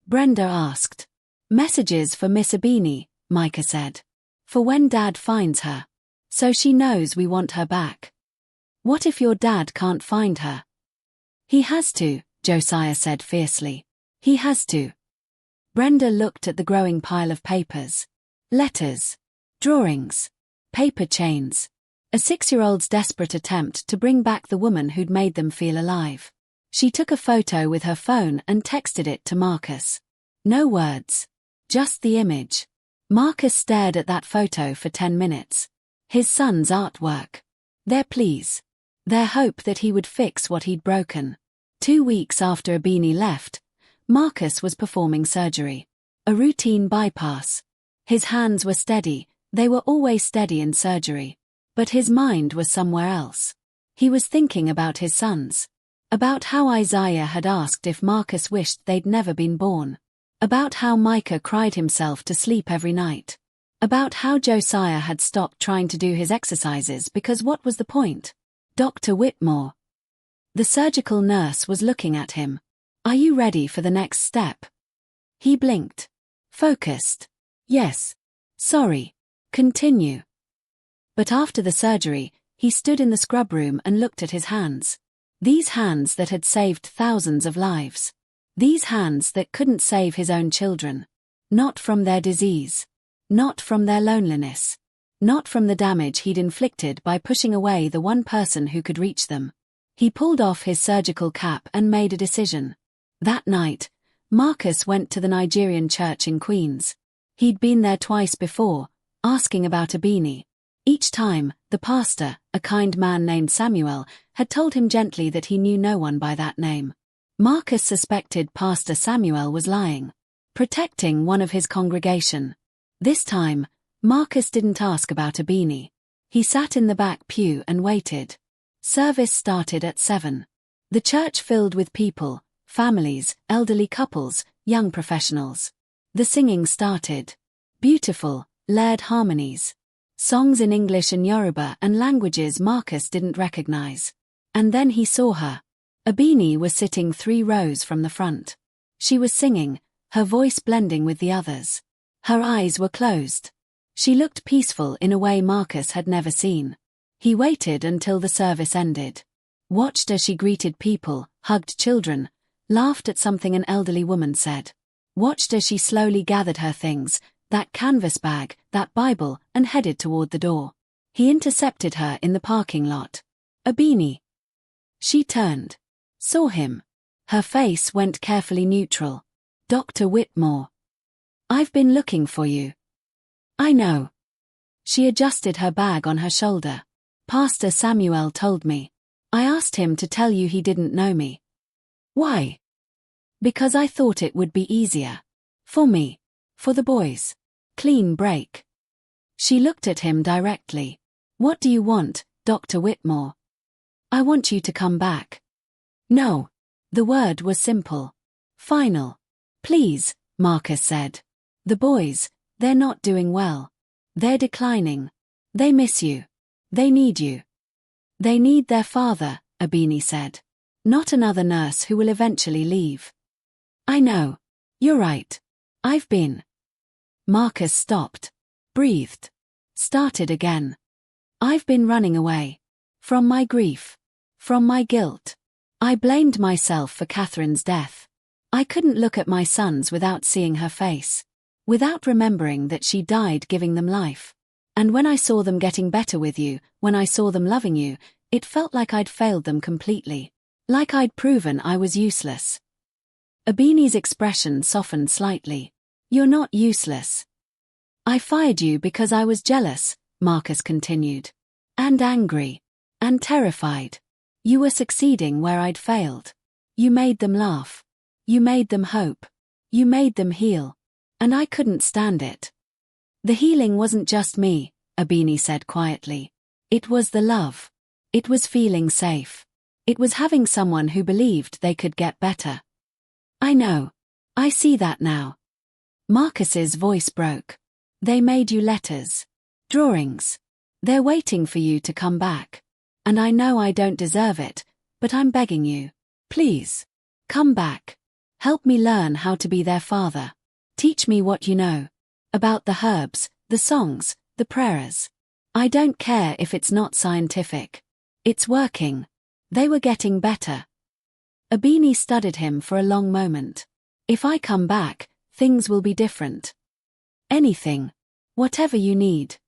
Brenda asked. Messages for Miss Ebini, Micah said. For when Dad finds her. So she knows we want her back. What if your dad can't find her? He has to, Josiah said fiercely. He has to. Brenda looked at the growing pile of papers. Letters. Drawings. Paper chains. A 6-year-old's desperate attempt to bring back the woman who'd made them feel alive. She took a photo with her phone and texted it to Marcus. No words. Just the image. Marcus stared at that photo for 10 minutes. His son's artwork. Their pleas. Their hope that he would fix what he'd broken. 2 weeks after Ebini left, Marcus was performing surgery. A routine bypass. His hands were steady, they were always steady in surgery. But his mind was somewhere else. He was thinking about his sons. About how Isaiah had asked if Marcus wished they'd never been born. About how Micah cried himself to sleep every night. About how Josiah had stopped trying to do his exercises because what was the point? Dr. Whitmore. The surgical nurse was looking at him. Are you ready for the next step? He blinked. Focused. Yes. Sorry. Continue. But after the surgery, he stood in the scrub room and looked at his hands. These hands that had saved thousands of lives. These hands that couldn't save his own children. Not from their disease. Not from their loneliness. Not from the damage he'd inflicted by pushing away the one person who could reach them. He pulled off his surgical cap and made a decision. That night, Marcus went to the Nigerian church in Queens. He'd been there twice before, asking about Ebini. Each time, the pastor, a kind man named Samuel, had told him gently that he knew no one by that name. Marcus suspected Pastor Samuel was lying, protecting one of his congregation. This time, Marcus didn't ask about Ebini. He sat in the back pew and waited. Service started at 7. The church filled with people, families, elderly couples, young professionals. The singing started. Beautiful, layered harmonies. Songs in English and Yoruba and languages Marcus didn't recognize. And then he saw her. Ebini was sitting 3 rows from the front. She was singing, her voice blending with the others. Her eyes were closed. She looked peaceful in a way Marcus had never seen. He waited until the service ended. Watched as she greeted people, hugged children, laughed at something an elderly woman said. Watched as she slowly gathered her things, that canvas bag, that Bible, and headed toward the door. He intercepted her in the parking lot. Ebini. She turned. Saw him. Her face went carefully neutral. Dr. Whitmore. I've been looking for you. I know. She adjusted her bag on her shoulder. Pastor Samuel told me. I asked him to tell you he didn't know me. Why? Because I thought it would be easier. For me. For the boys. Clean break. She looked at him directly. What do you want, Dr. Whitmore? I want you to come back. No. The word was simple. Final. Please, Marcus said. The boys, they're not doing well. They're declining. They miss you. They need you. They need their father, Ebini said. Not another nurse who will eventually leave. I know. You're right. I've been. Marcus stopped. Breathed. Started again. I've been running away. From my grief. From my guilt. I blamed myself for Catherine's death. I couldn't look at my sons without seeing her face. Without remembering that she died giving them life. And when I saw them getting better with you, when I saw them loving you, it felt like I'd failed them completely. Like I'd proven I was useless. Abini's expression softened slightly. You're not useless. I fired you because I was jealous, Marcus continued. And angry. And terrified. You were succeeding where I'd failed. You made them laugh. You made them hope. You made them heal. And I couldn't stand it. The healing wasn't just me, Abini said quietly. It was the love. It was feeling safe. It was having someone who believed they could get better. I know. I see that now. Marcus's voice broke. They made you letters. Drawings. They're waiting for you to come back. And I know I don't deserve it, but I'm begging you. Please. Come back. Help me learn how to be their father. Teach me what you know. About the herbs, the songs, the prayers. I don't care if it's not scientific. It's working. They were getting better. Abini studied him for a long moment. If I come back, things will be different. Anything. Whatever you need.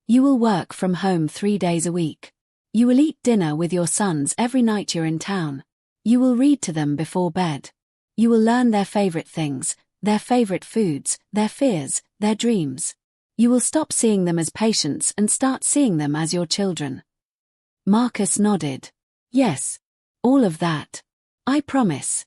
You will work from home 3 days a week. You will eat dinner with your sons every night you're in town. You will read to them before bed. You will learn their favorite things, their favorite foods, their fears, their dreams. You will stop seeing them as patients and start seeing them as your children. Marcus nodded. Yes. All of that. I promise.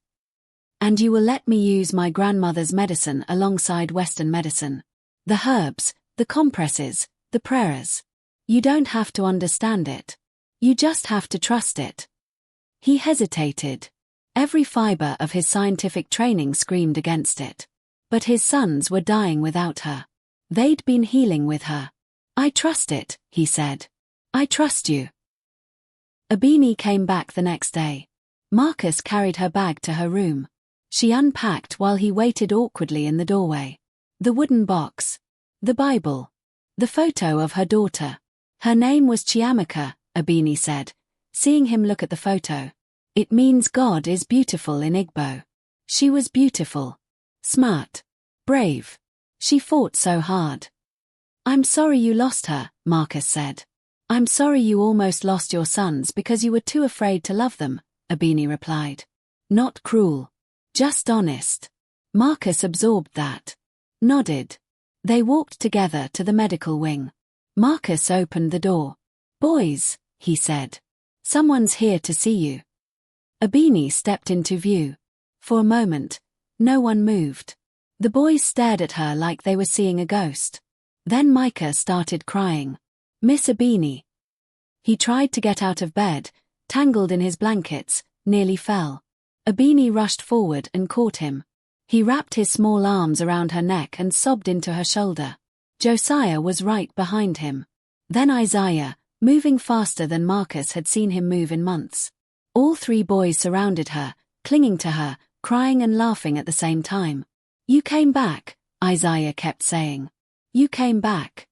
And you will let me use my grandmother's medicine alongside Western medicine. The herbs, the compresses, the prayers. You don't have to understand it. You just have to trust it. He hesitated. Every fiber of his scientific training screamed against it. But his sons were dying without her. They'd been healing with her. I trust it, he said. I trust you. Abini came back the next day. Marcus carried her bag to her room. She unpacked while he waited awkwardly in the doorway. The wooden box. The Bible. The photo of her daughter. Her name was Chiamaka, Abini said, seeing him look at the photo. It means God is beautiful in Igbo. She was beautiful. Smart. Brave. She fought so hard. I'm sorry you lost her, Marcus said. I'm sorry you almost lost your sons because you were too afraid to love them, Abini replied. Not cruel. Just honest. Marcus absorbed that. Nodded. They walked together to the medical wing. Marcus opened the door. Boys, he said. Someone's here to see you. Abini stepped into view. For a moment, no one moved. The boys stared at her like they were seeing a ghost. Then Micah started crying. Miss Abini. He tried to get out of bed, tangled in his blankets, nearly fell. Abini rushed forward and caught him. He wrapped his small arms around her neck and sobbed into her shoulder. Josiah was right behind him. Then Isaiah, moving faster than Marcus had seen him move in months. All 3 boys surrounded her, clinging to her, crying and laughing at the same time. You came back, Isaiah kept saying. You came back.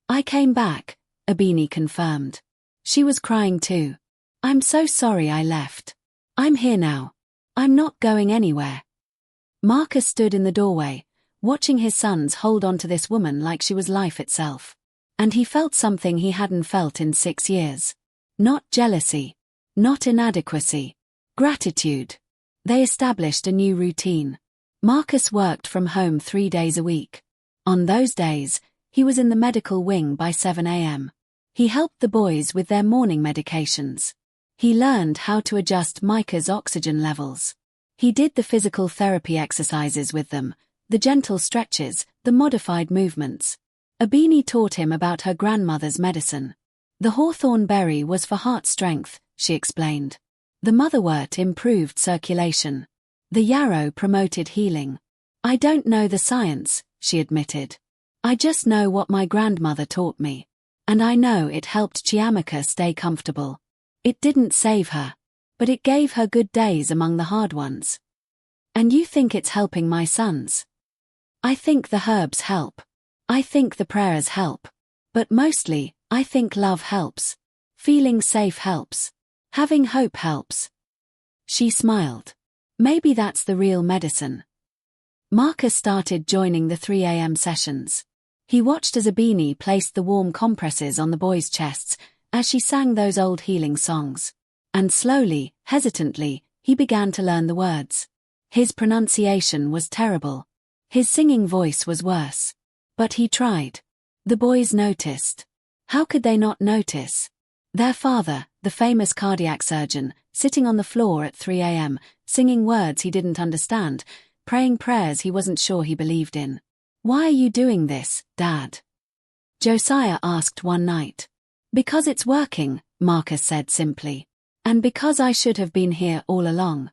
I came back, Abini confirmed. She was crying too. I'm so sorry I left. I'm here now. I'm not going anywhere. Marcus stood in the doorway, watching his sons hold on to this woman like she was life itself. And he felt something he hadn't felt in 6 years. Not jealousy. Not inadequacy. Gratitude. They established a new routine. Marcus worked from home 3 days a week. On those days, he was in the medical wing by 7 a.m. He helped the boys with their morning medications. He learned how to adjust Micah's oxygen levels. He did the physical therapy exercises with them, the gentle stretches, the modified movements. Abini taught him about her grandmother's medicine. The hawthorn berry was for heart strength, she explained. The motherwort improved circulation. The yarrow promoted healing. I don't know the science, she admitted. I just know what my grandmother taught me. And I know it helped Chiamaka stay comfortable. It didn't save her. But it gave her good days among the hard ones. And you think it's helping my sons? I think the herbs help. I think the prayers help. But mostly, I think love helps. Feeling safe helps. Having hope helps. She smiled. Maybe that's the real medicine. Marcus started joining the 3 a.m. sessions. He watched as Abini placed the warm compresses on the boys' chests as she sang those old healing songs. And slowly, hesitantly, he began to learn the words. His pronunciation was terrible. His singing voice was worse. But he tried. The boys noticed. How could they not notice? Their father, the famous cardiac surgeon, sitting on the floor at 3 a.m., singing words he didn't understand, praying prayers he wasn't sure he believed in. "Why are you doing this, Dad?" Josiah asked one night. "Because it's working," Marcus said simply. "And because I should have been here all along."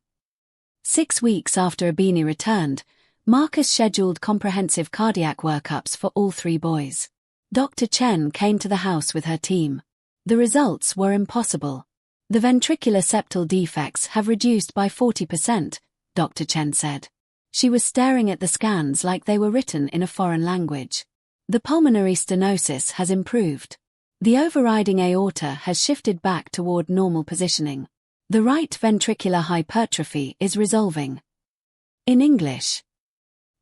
6 weeks after Abini returned, Marcus scheduled comprehensive cardiac workups for all 3 boys. Dr. Chen came to the house with her team. The results were impossible. "The ventricular septal defects have reduced by 40%, Dr. Chen said. She was staring at the scans like they were written in a foreign language. "The pulmonary stenosis has improved. The overriding aorta has shifted back toward normal positioning. The right ventricular hypertrophy is resolving." In English,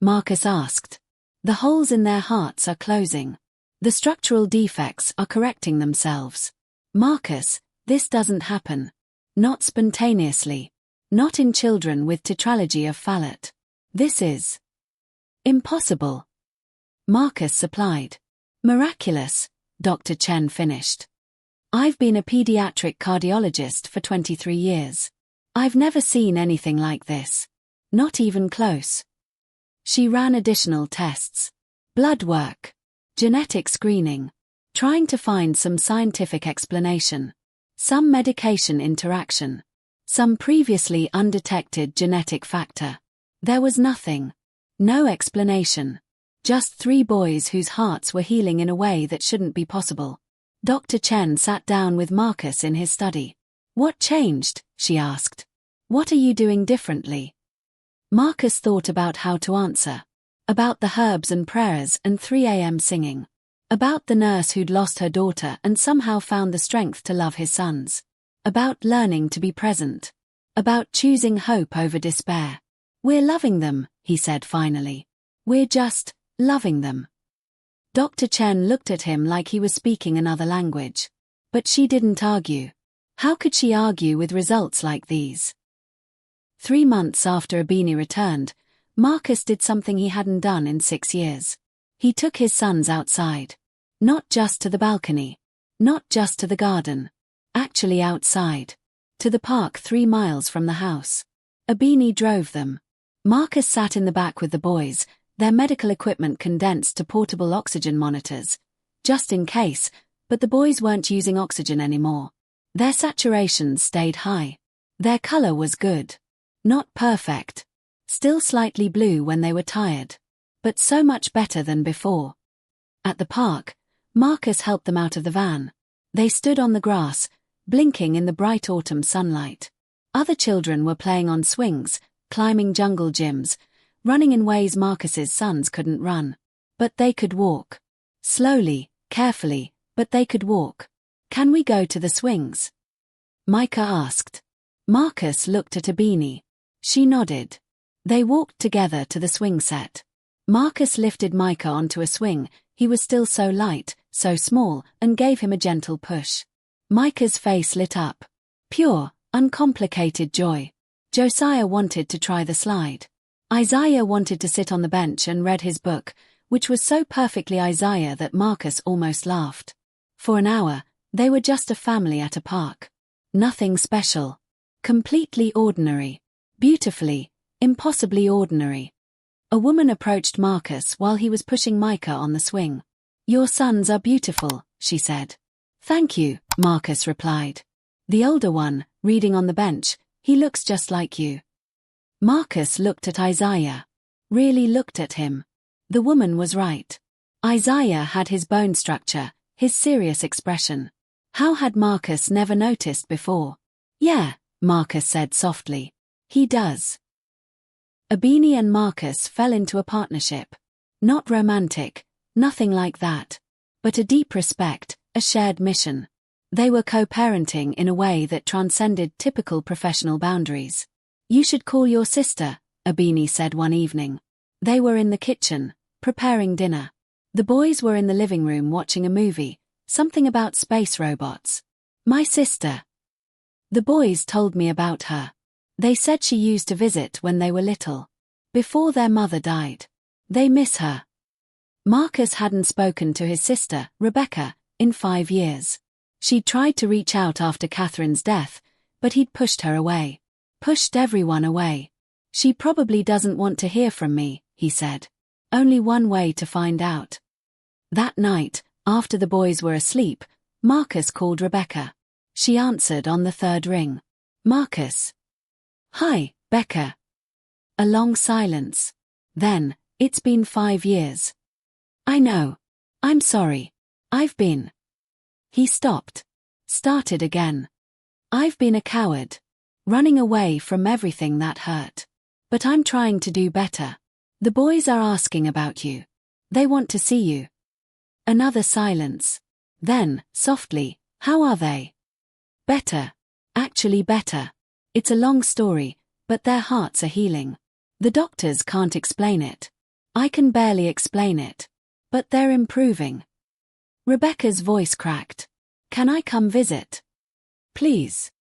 Marcus asked. "The holes in their hearts are closing. The structural defects are correcting themselves." "Marcus, this doesn't happen. Not spontaneously. Not in children with tetralogy of Fallot. This is impossible." Marcus supplied. "Miraculous," Dr. Chen finished. "I've been a pediatric cardiologist for 23 years. I've never seen anything like this. Not even close." She ran additional tests. Blood work. Genetic screening. Trying to find some scientific explanation. Some medication interaction. Some previously undetected genetic factor. There was nothing. No explanation. Just 3 boys whose hearts were healing in a way that shouldn't be possible. Dr. Chen sat down with Marcus in his study. "What changed?" she asked. "What are you doing differently?" Marcus thought about how to answer. About the herbs and prayers and 3 a.m. singing. About the nurse who'd lost her daughter and somehow found the strength to love his sons. About learning to be present. About choosing hope over despair. "We're loving them," he said finally. "We're just loving them." Dr. Chen looked at him like he was speaking another language. But she didn't argue. How could she argue with results like these? 3 months after Abini returned, Marcus did something he hadn't done in 6 years. He took his sons outside. Not just to the balcony. Not just to the garden. Actually outside. To the park 3 miles from the house. Abini drove them. Marcus sat in the back with the boys, their medical equipment condensed to portable oxygen monitors. Just in case, but the boys weren't using oxygen anymore. Their saturations stayed high. Their color was good. Not perfect. Still slightly blue when they were tired. But so much better than before. At the park, Marcus helped them out of the van. They stood on the grass, blinking in the bright autumn sunlight. Other children were playing on swings, climbing jungle gyms, running in ways Marcus's sons couldn't run. But they could walk. Slowly, carefully, but they could walk. "Can we go to the swings?" Micah asked. Marcus looked at Abini. She nodded. They walked together to the swing set. Marcus lifted Micah onto a swing. He was still so light, so small, and gave him a gentle push. Micah's face lit up. Pure, uncomplicated joy. Josiah wanted to try the slide. Isaiah wanted to sit on the bench and read his book, which was so perfectly Isaiah that Marcus almost laughed. For an hour, they were just a family at a park. Nothing special. Completely ordinary. Beautifully, impossibly ordinary. A woman approached Marcus while he was pushing Micah on the swing. "Your sons are beautiful," she said. "Thank you," Marcus replied. "The older one, reading on the bench, he looks just like you." Marcus looked at Isaiah. Really looked at him. The woman was right. Isaiah had his bone structure, his serious expression. How had Marcus never noticed before? "Yeah," Marcus said softly. "He does." Abini and Marcus fell into a partnership. Not romantic, nothing like that. But a deep respect, a shared mission. They were co-parenting in a way that transcended typical professional boundaries. "You should call your sister," Abini said one evening. They were in the kitchen, preparing dinner. The boys were in the living room watching a movie, something about space robots. "My sister. The boys told me about her. They said she used to visit when they were little. Before their mother died. They miss her." Marcus hadn't spoken to his sister, Rebecca, in 5 years. She'd tried to reach out after Catherine's death, but he'd pushed her away. Pushed everyone away. "She probably doesn't want to hear from me," he said. "Only one way to find out." That night, after the boys were asleep, Marcus called Rebecca. She answered on the third ring. "Marcus." "Hi, Becca." A long silence. Then, "It's been 5 years." "I know. I'm sorry. I've been..." He stopped. Started again. "I've been a coward. Running away from everything that hurt. But I'm trying to do better. The boys are asking about you. They want to see you." Another silence. Then, softly, "How are they?" "Better. Actually better. It's a long story, but their hearts are healing. The doctors can't explain it. I can barely explain it. But they're improving." Rebecca's voice cracked. "Can I come visit? Please?"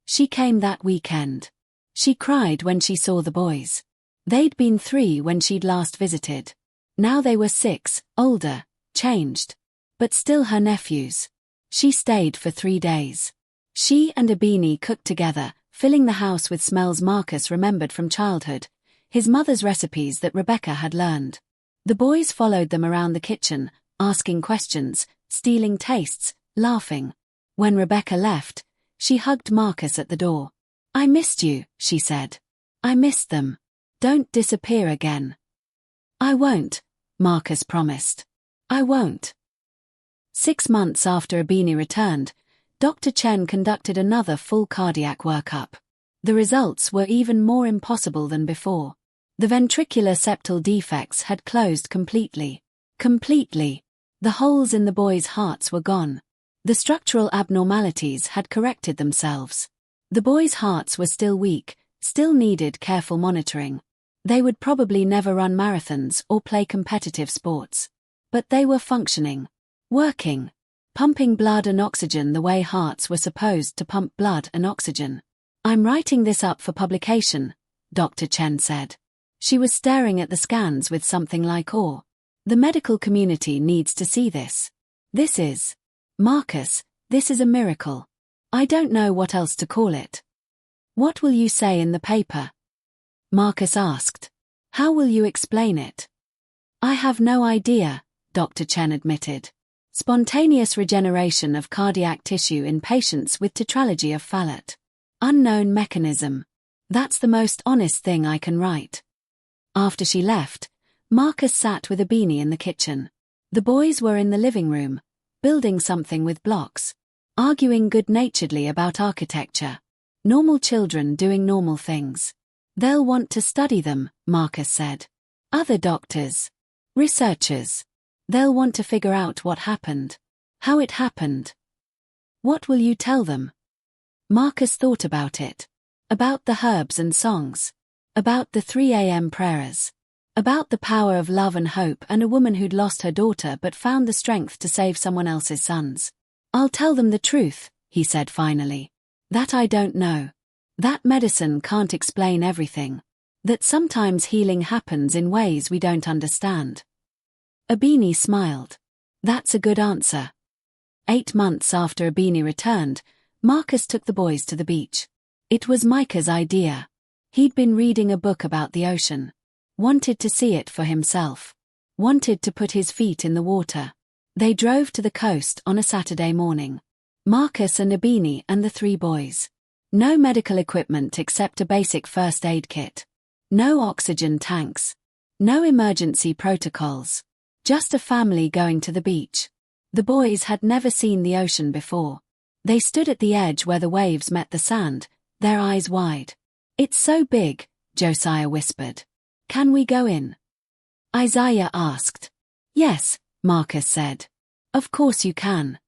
She came that weekend. She cried when she saw the boys. They'd been 3 when she'd last visited. Now they were 6, older, changed. But still her nephews. She stayed for 3 days. She and Abini cooked together, filling the house with smells Marcus remembered from childhood, his mother's recipes that Rebecca had learned. The boys followed them around the kitchen, asking questions, stealing tastes, laughing. When Rebecca left, she hugged Marcus at the door. "I missed you," she said. "I missed them. Don't disappear again." "I won't," Marcus promised. "I won't." 6 months after Abini returned, Dr. Chen conducted another full cardiac workup. The results were even more impossible than before. The ventricular septal defects had closed completely. Completely. The holes in the boys' hearts were gone. The structural abnormalities had corrected themselves. The boys' hearts were still weak, still needed careful monitoring. They would probably never run marathons or play competitive sports. But they were functioning. Working. Pumping blood and oxygen the way hearts were supposed to pump blood and oxygen. "I'm writing this up for publication," Dr. Chen said. She was staring at the scans with something like awe. "The medical community needs to see this. This is... Marcus, this is a miracle. I don't know what else to call it." "What will you say in the paper?" Marcus asked. "How will you explain it?" "I have no idea," Dr. Chen admitted. "Spontaneous regeneration of cardiac tissue in patients with tetralogy of Fallot. Unknown mechanism. That's the most honest thing I can write." After she left, Marcus sat with Abini in the kitchen. The boys were in the living room, building something with blocks, arguing good-naturedly about architecture. Normal children doing normal things. "They'll want to study them," Marcus said. "Other doctors. Researchers. They'll want to figure out what happened. How it happened." "What will you tell them?" Marcus thought about it. About the herbs and songs. About the 3 a.m. prayers. About the power of love and hope and a woman who'd lost her daughter but found the strength to save someone else's sons. "I'll tell them the truth," he said finally. "That I don't know. That medicine can't explain everything. That sometimes healing happens in ways we don't understand." Abini smiled. "That's a good answer." 8 months after Abini returned, Marcus took the boys to the beach. It was Micah's idea. He'd been reading a book about the ocean. Wanted to see it for himself. Wanted to put his feet in the water. They drove to the coast on a Saturday morning. Marcus and Abini and the 3 boys. No medical equipment except a basic first aid kit. No oxygen tanks. No emergency protocols. Just a family going to the beach. The boys had never seen the ocean before. They stood at the edge where the waves met the sand, their eyes wide. "It's so big," Josiah whispered. "Can we go in?" Isaiah asked. "Yes," Marcus said. "Of course you can."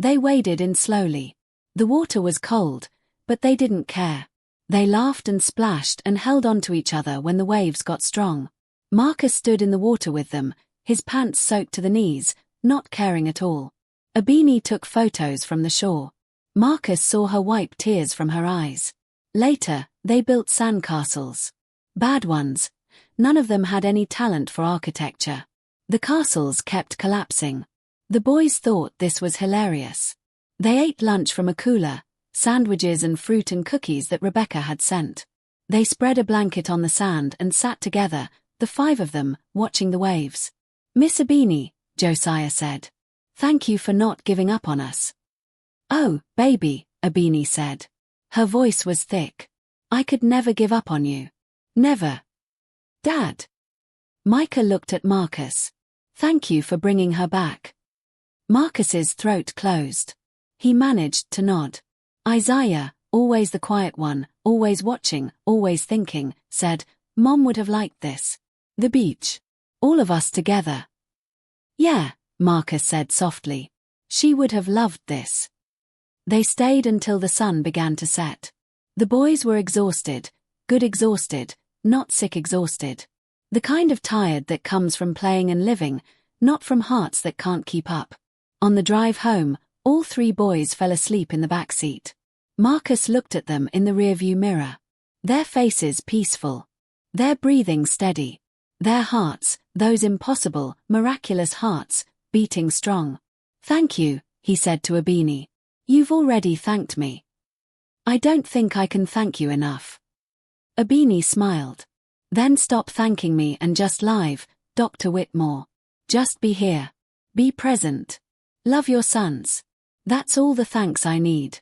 They waded in slowly. The water was cold, but they didn't care. They laughed and splashed and held on to each other when the waves got strong. Marcus stood in the water with them, his pants soaked to the knees, not caring at all. Abini took photos from the shore. Marcus saw her wipe tears from her eyes. Later, they built sandcastles. Bad ones. None of them had any talent for architecture. The castles kept collapsing. The boys thought this was hilarious. They ate lunch from a cooler, sandwiches and fruit and cookies that Rebecca had sent. They spread a blanket on the sand and sat together, the 5 of them, watching the waves. "Miss Abini," Josiah said. "Thank you for not giving up on us." "Oh, baby," Abini said. Her voice was thick. "I could never give up on you. Never." "Dad." Micah looked at Marcus. "Thank you for bringing her back." Marcus's throat closed. He managed to nod. Isaiah, always the quiet one, always watching, always thinking, said, "Mom would have liked this. The beach. All of us together." "Yeah," Marcus said softly. "She would have loved this." They stayed until the sun began to set. The boys were exhausted, good exhausted, not sick exhausted. The kind of tired that comes from playing and living, not from hearts that can't keep up. On the drive home, all 3 boys fell asleep in the back seat. Marcus looked at them in the rearview mirror. Their faces peaceful. Their breathing steady. Their hearts, those impossible, miraculous hearts, beating strong. "Thank you," he said to Abini. "You've already thanked me." "I don't think I can thank you enough." Abini smiled. "Then stop thanking me and just live, Dr. Whitmore. Just be here. Be present. Love your sons. That's all the thanks I need."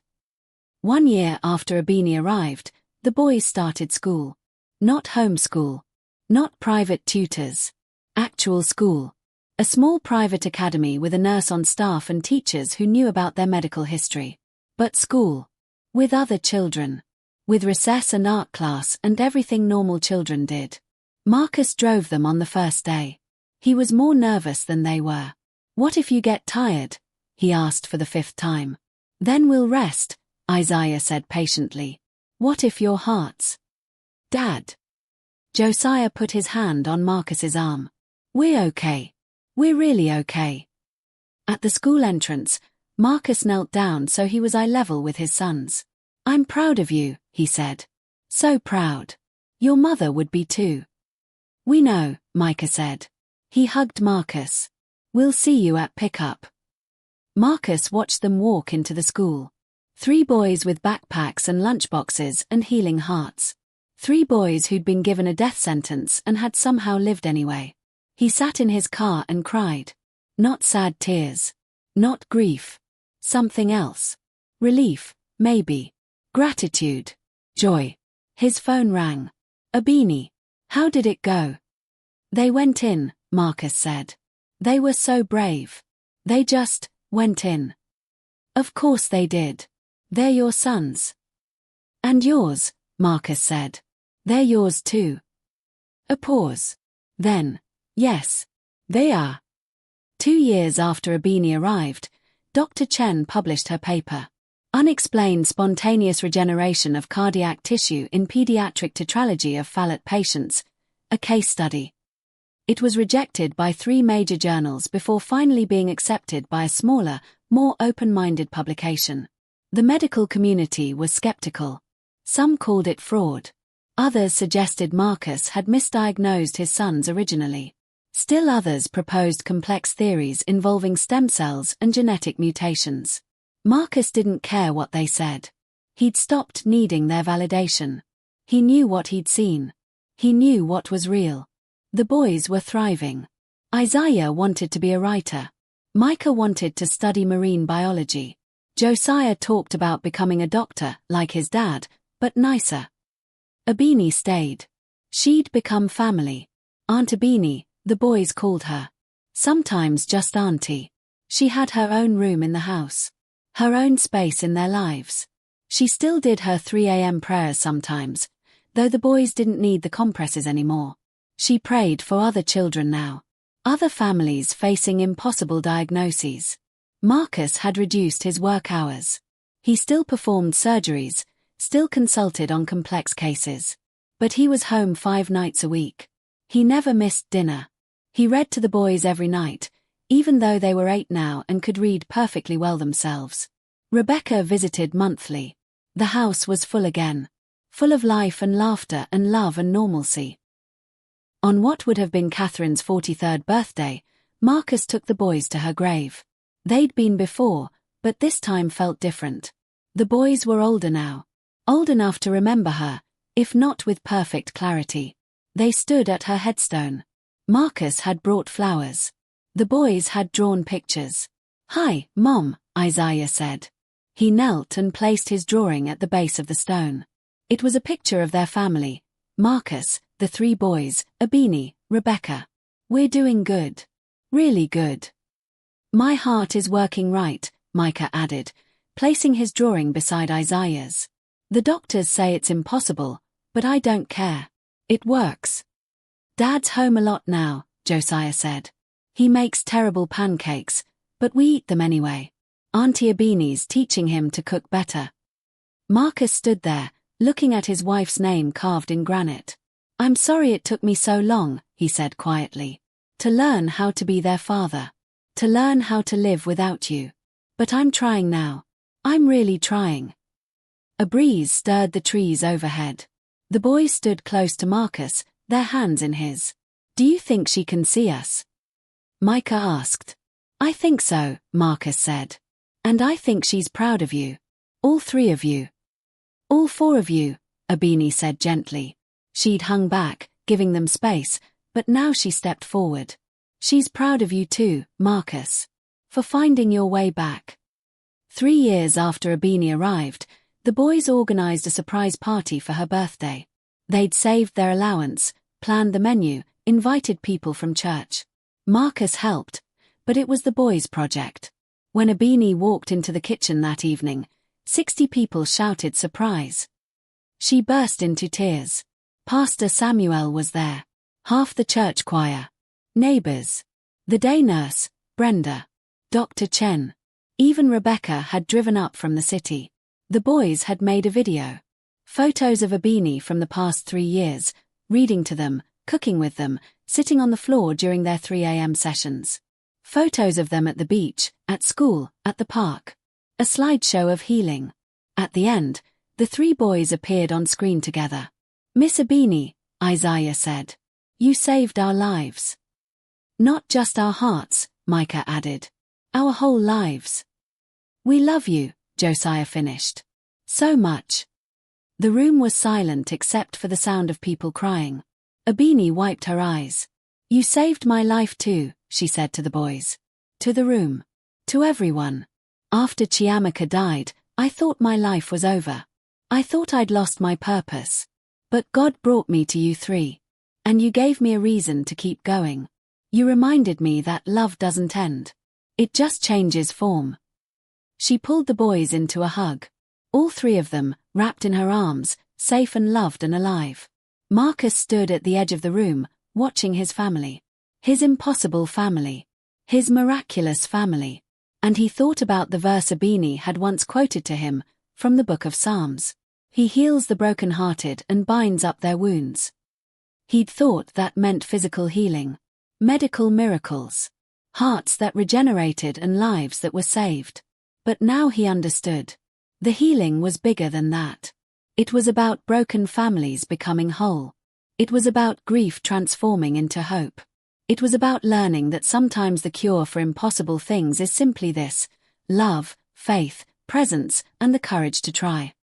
1 year after Abini arrived, the boys started school. Not homeschool. Not private tutors. Actual school. A small private academy with a nurse on staff and teachers who knew about their medical history. But school. With other children. With recess and art class and everything normal children did. Marcus drove them on the first day. He was more nervous than they were. "What if you get tired?" he asked for the 5th time. "Then we'll rest," Isaiah said patiently. "What if your hearts?" "Dad." Josiah put his hand on Marcus's arm. "We're okay. We're really okay." At the school entrance, Marcus knelt down so he was eye level with his sons. "I'm proud of you," he said. "So proud. Your mother would be too." "We know," Micah said. He hugged Marcus. "We'll see you at pickup." Marcus watched them walk into the school. 3 boys with backpacks and lunchboxes and healing hearts. 3 boys who'd been given a death sentence and had somehow lived anyway. He sat in his car and cried. Not sad tears. Not grief. Something else. Relief, maybe. Gratitude. Joy. His phone rang. "Abini. How did it go?" "They went in," Marcus said. "They were so brave. They just went in." "Of course they did. They're your sons." "And yours," Marcus said. "They're yours too." A pause. Then, "Yes, they are." 2 years after Abini arrived, Dr. Chen published her paper, Unexplained Spontaneous Regeneration of Cardiac Tissue in Pediatric Tetralogy of Fallot Patients, a case study. It was rejected by 3 major journals before finally being accepted by a smaller, more open-minded publication. The medical community was skeptical. Some called it fraud. Others suggested Marcus had misdiagnosed his sons originally. Still others proposed complex theories involving stem cells and genetic mutations. Marcus didn't care what they said. He'd stopped needing their validation. He knew what he'd seen. He knew what was real. The boys were thriving. Isaiah wanted to be a writer. Micah wanted to study marine biology. Josiah talked about becoming a doctor, like his dad, but nicer. Abini stayed. She'd become family. Aunt Abini, the boys called her. Sometimes just Auntie. She had her own room in the house. Her own space in their lives. She still did her 3 a.m. prayers sometimes, though the boys didn't need the compresses anymore. She prayed for other children now. Other families facing impossible diagnoses. Marcus had reduced his work hours. He still performed surgeries, still consulted on complex cases. But he was home 5 nights a week. He never missed dinner. He read to the boys every night, even though they were 8 now and could read perfectly well themselves. Rebecca visited monthly. The house was full again. Full of life and laughter and love and normalcy. On what would have been Catherine's 43rd birthday, Marcus took the boys to her grave. They'd been before, but this time felt different. The boys were older now. Old enough to remember her, if not with perfect clarity. They stood at her headstone. Marcus had brought flowers. The boys had drawn pictures. "Hi, Mom," Isaiah said. He knelt and placed his drawing at the base of the stone. It was a picture of their family: Marcus, the 3 boys, Abini, Rebecca. "We're doing good. Really good." "My heart is working right," Micah added, placing his drawing beside Isaiah's. "The doctors say it's impossible, but I don't care. It works." "Dad's home a lot now," Josiah said. "He makes terrible pancakes, but we eat them anyway. Auntie Abini's teaching him to cook better." Marcus stood there, looking at his wife's name carved in granite. "I'm sorry it took me so long," he said quietly. "To learn how to be their father. To learn how to live without you. But I'm trying now. I'm really trying." A breeze stirred the trees overhead. The boys stood close to Marcus, their hands in his. "Do you think she can see us?" Micah asked. "I think so," Marcus said. "And I think she's proud of you. All 3 of you." "All 4 of you," Abini said gently. She'd hung back, giving them space, but now she stepped forward. "She's proud of you too, Marcus. For finding your way back." 3 years after Abini arrived, the boys organized a surprise party for her birthday. They'd saved their allowance, planned the menu, invited people from church. Marcus helped, but it was the boys' project. When Abini walked into the kitchen that evening, 60 people shouted surprise. She burst into tears. Pastor Samuel was there. Half the church choir. Neighbors. The day nurse, Brenda. Dr. Chen. Even Rebecca had driven up from the city. The boys had made a video. Photos of Abini from the past 3 years, reading to them, cooking with them, sitting on the floor during their 3 a.m. sessions. Photos of them at the beach, at school, at the park. A slideshow of healing. At the end, the 3 boys appeared on screen together. "Miss Abini," Isaiah said. "You saved our lives." "Not just our hearts," Micah added. "Our whole lives." "We love you," Josiah finished. "So much." The room was silent except for the sound of people crying. Abini wiped her eyes. "You saved my life too," she said to the boys. To the room. To everyone. "After Chiamaka died, I thought my life was over. I thought I'd lost my purpose. But God brought me to you 3. And you gave me a reason to keep going. You reminded me that love doesn't end. It just changes form." She pulled the boys into a hug. All 3 of them, wrapped in her arms, safe and loved and alive. Marcus stood at the edge of the room, watching his family. His impossible family. His miraculous family. And he thought about the verse Abini had once quoted to him, from the book of Psalms. "He heals the broken-hearted and binds up their wounds." He'd thought that meant physical healing. Medical miracles. Hearts that regenerated and lives that were saved. But now he understood. The healing was bigger than that. It was about broken families becoming whole. It was about grief transforming into hope. It was about learning that sometimes the cure for impossible things is simply this: love, faith, presence, and the courage to try.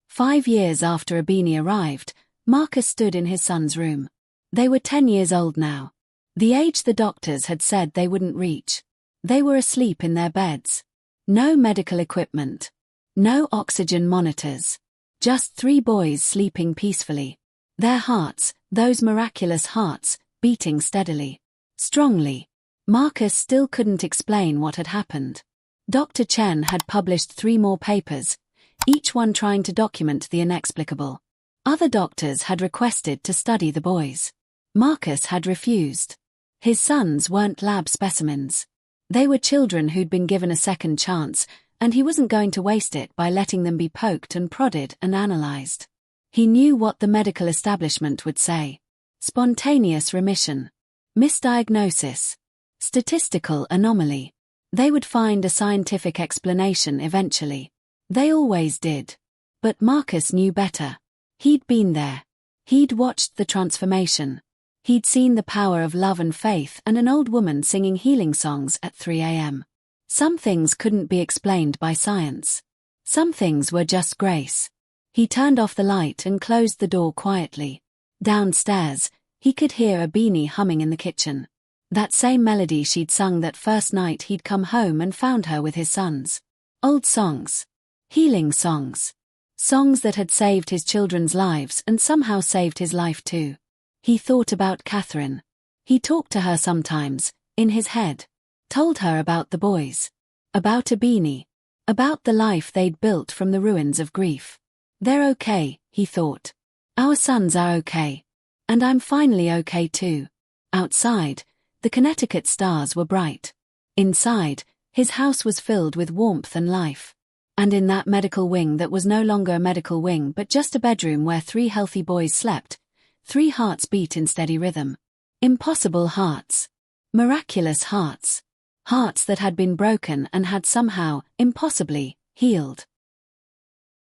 5 years after Abini arrived, Marcus stood in his son's room. They were 10 years old now. The age the doctors had said they wouldn't reach. They were asleep in their beds. No medical equipment. No oxygen monitors. Just 3 boys sleeping peacefully. Their hearts, those miraculous hearts, beating steadily. Strongly. Marcus still couldn't explain what had happened. Dr. Chen had published 3 more papers, each one trying to document the inexplicable. Other doctors had requested to study the boys. Marcus had refused. His sons weren't lab specimens. They were children who'd been given a second chance, and he wasn't going to waste it by letting them be poked and prodded and analyzed. He knew what the medical establishment would say. Spontaneous remission. Misdiagnosis. Statistical anomaly. They would find a scientific explanation eventually. They always did. But Marcus knew better. He'd been there. He'd watched the transformation. He'd seen the power of love and faith and an old woman singing healing songs at 3 a.m. Some things couldn't be explained by science. Some things were just grace. He turned off the light and closed the door quietly. Downstairs, he could hear a beanie humming in the kitchen. That same melody she'd sung that first night he'd come home and found her with his sons. Old songs. Healing songs. Songs that had saved his children's lives and somehow saved his life too. He thought about Catherine. He talked to her sometimes, in his head. Told her about the boys. About a beanie. About the life they'd built from the ruins of grief. They're okay, he thought. Our sons are okay. And I'm finally okay too. Outside, the Connecticut stars were bright. Inside, his house was filled with warmth and life. And in that medical wing that was no longer a medical wing but just a bedroom where 3 healthy boys slept, 3 hearts beat in steady rhythm. Impossible hearts. Miraculous hearts. Hearts that had been broken and had somehow, impossibly, healed.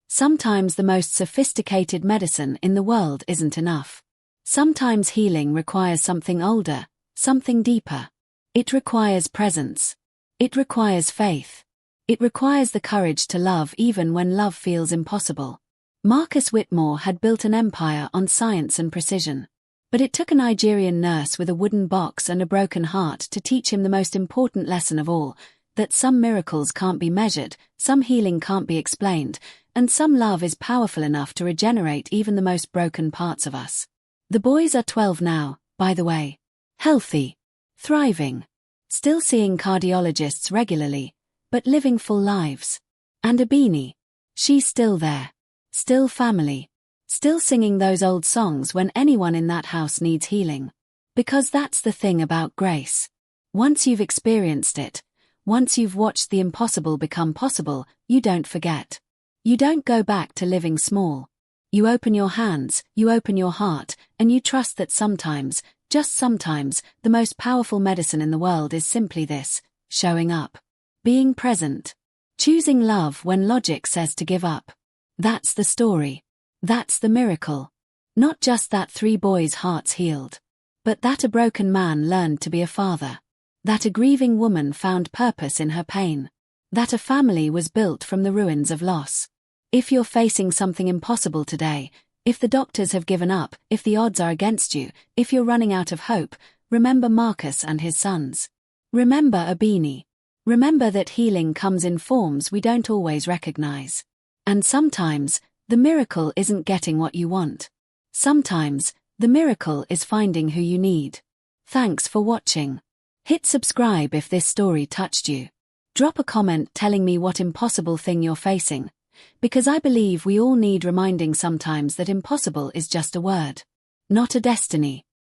Sometimes the most sophisticated medicine in the world isn't enough. Sometimes healing requires something older, something deeper. It requires presence. It requires faith. It requires the courage to love even when love feels impossible. Marcus Whitmore had built an empire on science and precision. But it took a Nigerian nurse with a wooden box and a broken heart to teach him the most important lesson of all, that some miracles can't be measured, some healing can't be explained, and some love is powerful enough to regenerate even the most broken parts of us. The boys are 12 now, by the way. Healthy. Thriving. Still seeing cardiologists regularly, but living full lives. And a beanie. She's still there. Still family. Still singing those old songs when anyone in that house needs healing. Because that's the thing about grace. Once you've experienced it, once you've watched the impossible become possible, you don't forget. You don't go back to living small. You open your hands, you open your heart, and you trust that sometimes, just sometimes, the most powerful medicine in the world is simply this: showing up. Being present. Choosing love when logic says to give up. That's the story. That's the miracle. Not just that 3 boys' hearts healed. But that a broken man learned to be a father. That a grieving woman found purpose in her pain. That a family was built from the ruins of loss. If you're facing something impossible today, if the doctors have given up, if the odds are against you, if you're running out of hope, remember Marcus and his sons. Remember a beanie. Remember that healing comes in forms we don't always recognize. And sometimes, the miracle isn't getting what you want. Sometimes, the miracle is finding who you need. Thanks for watching. Hit subscribe if this story touched you. Drop a comment telling me what impossible thing you're facing, because I believe we all need reminding sometimes that impossible is just a word, not a destiny.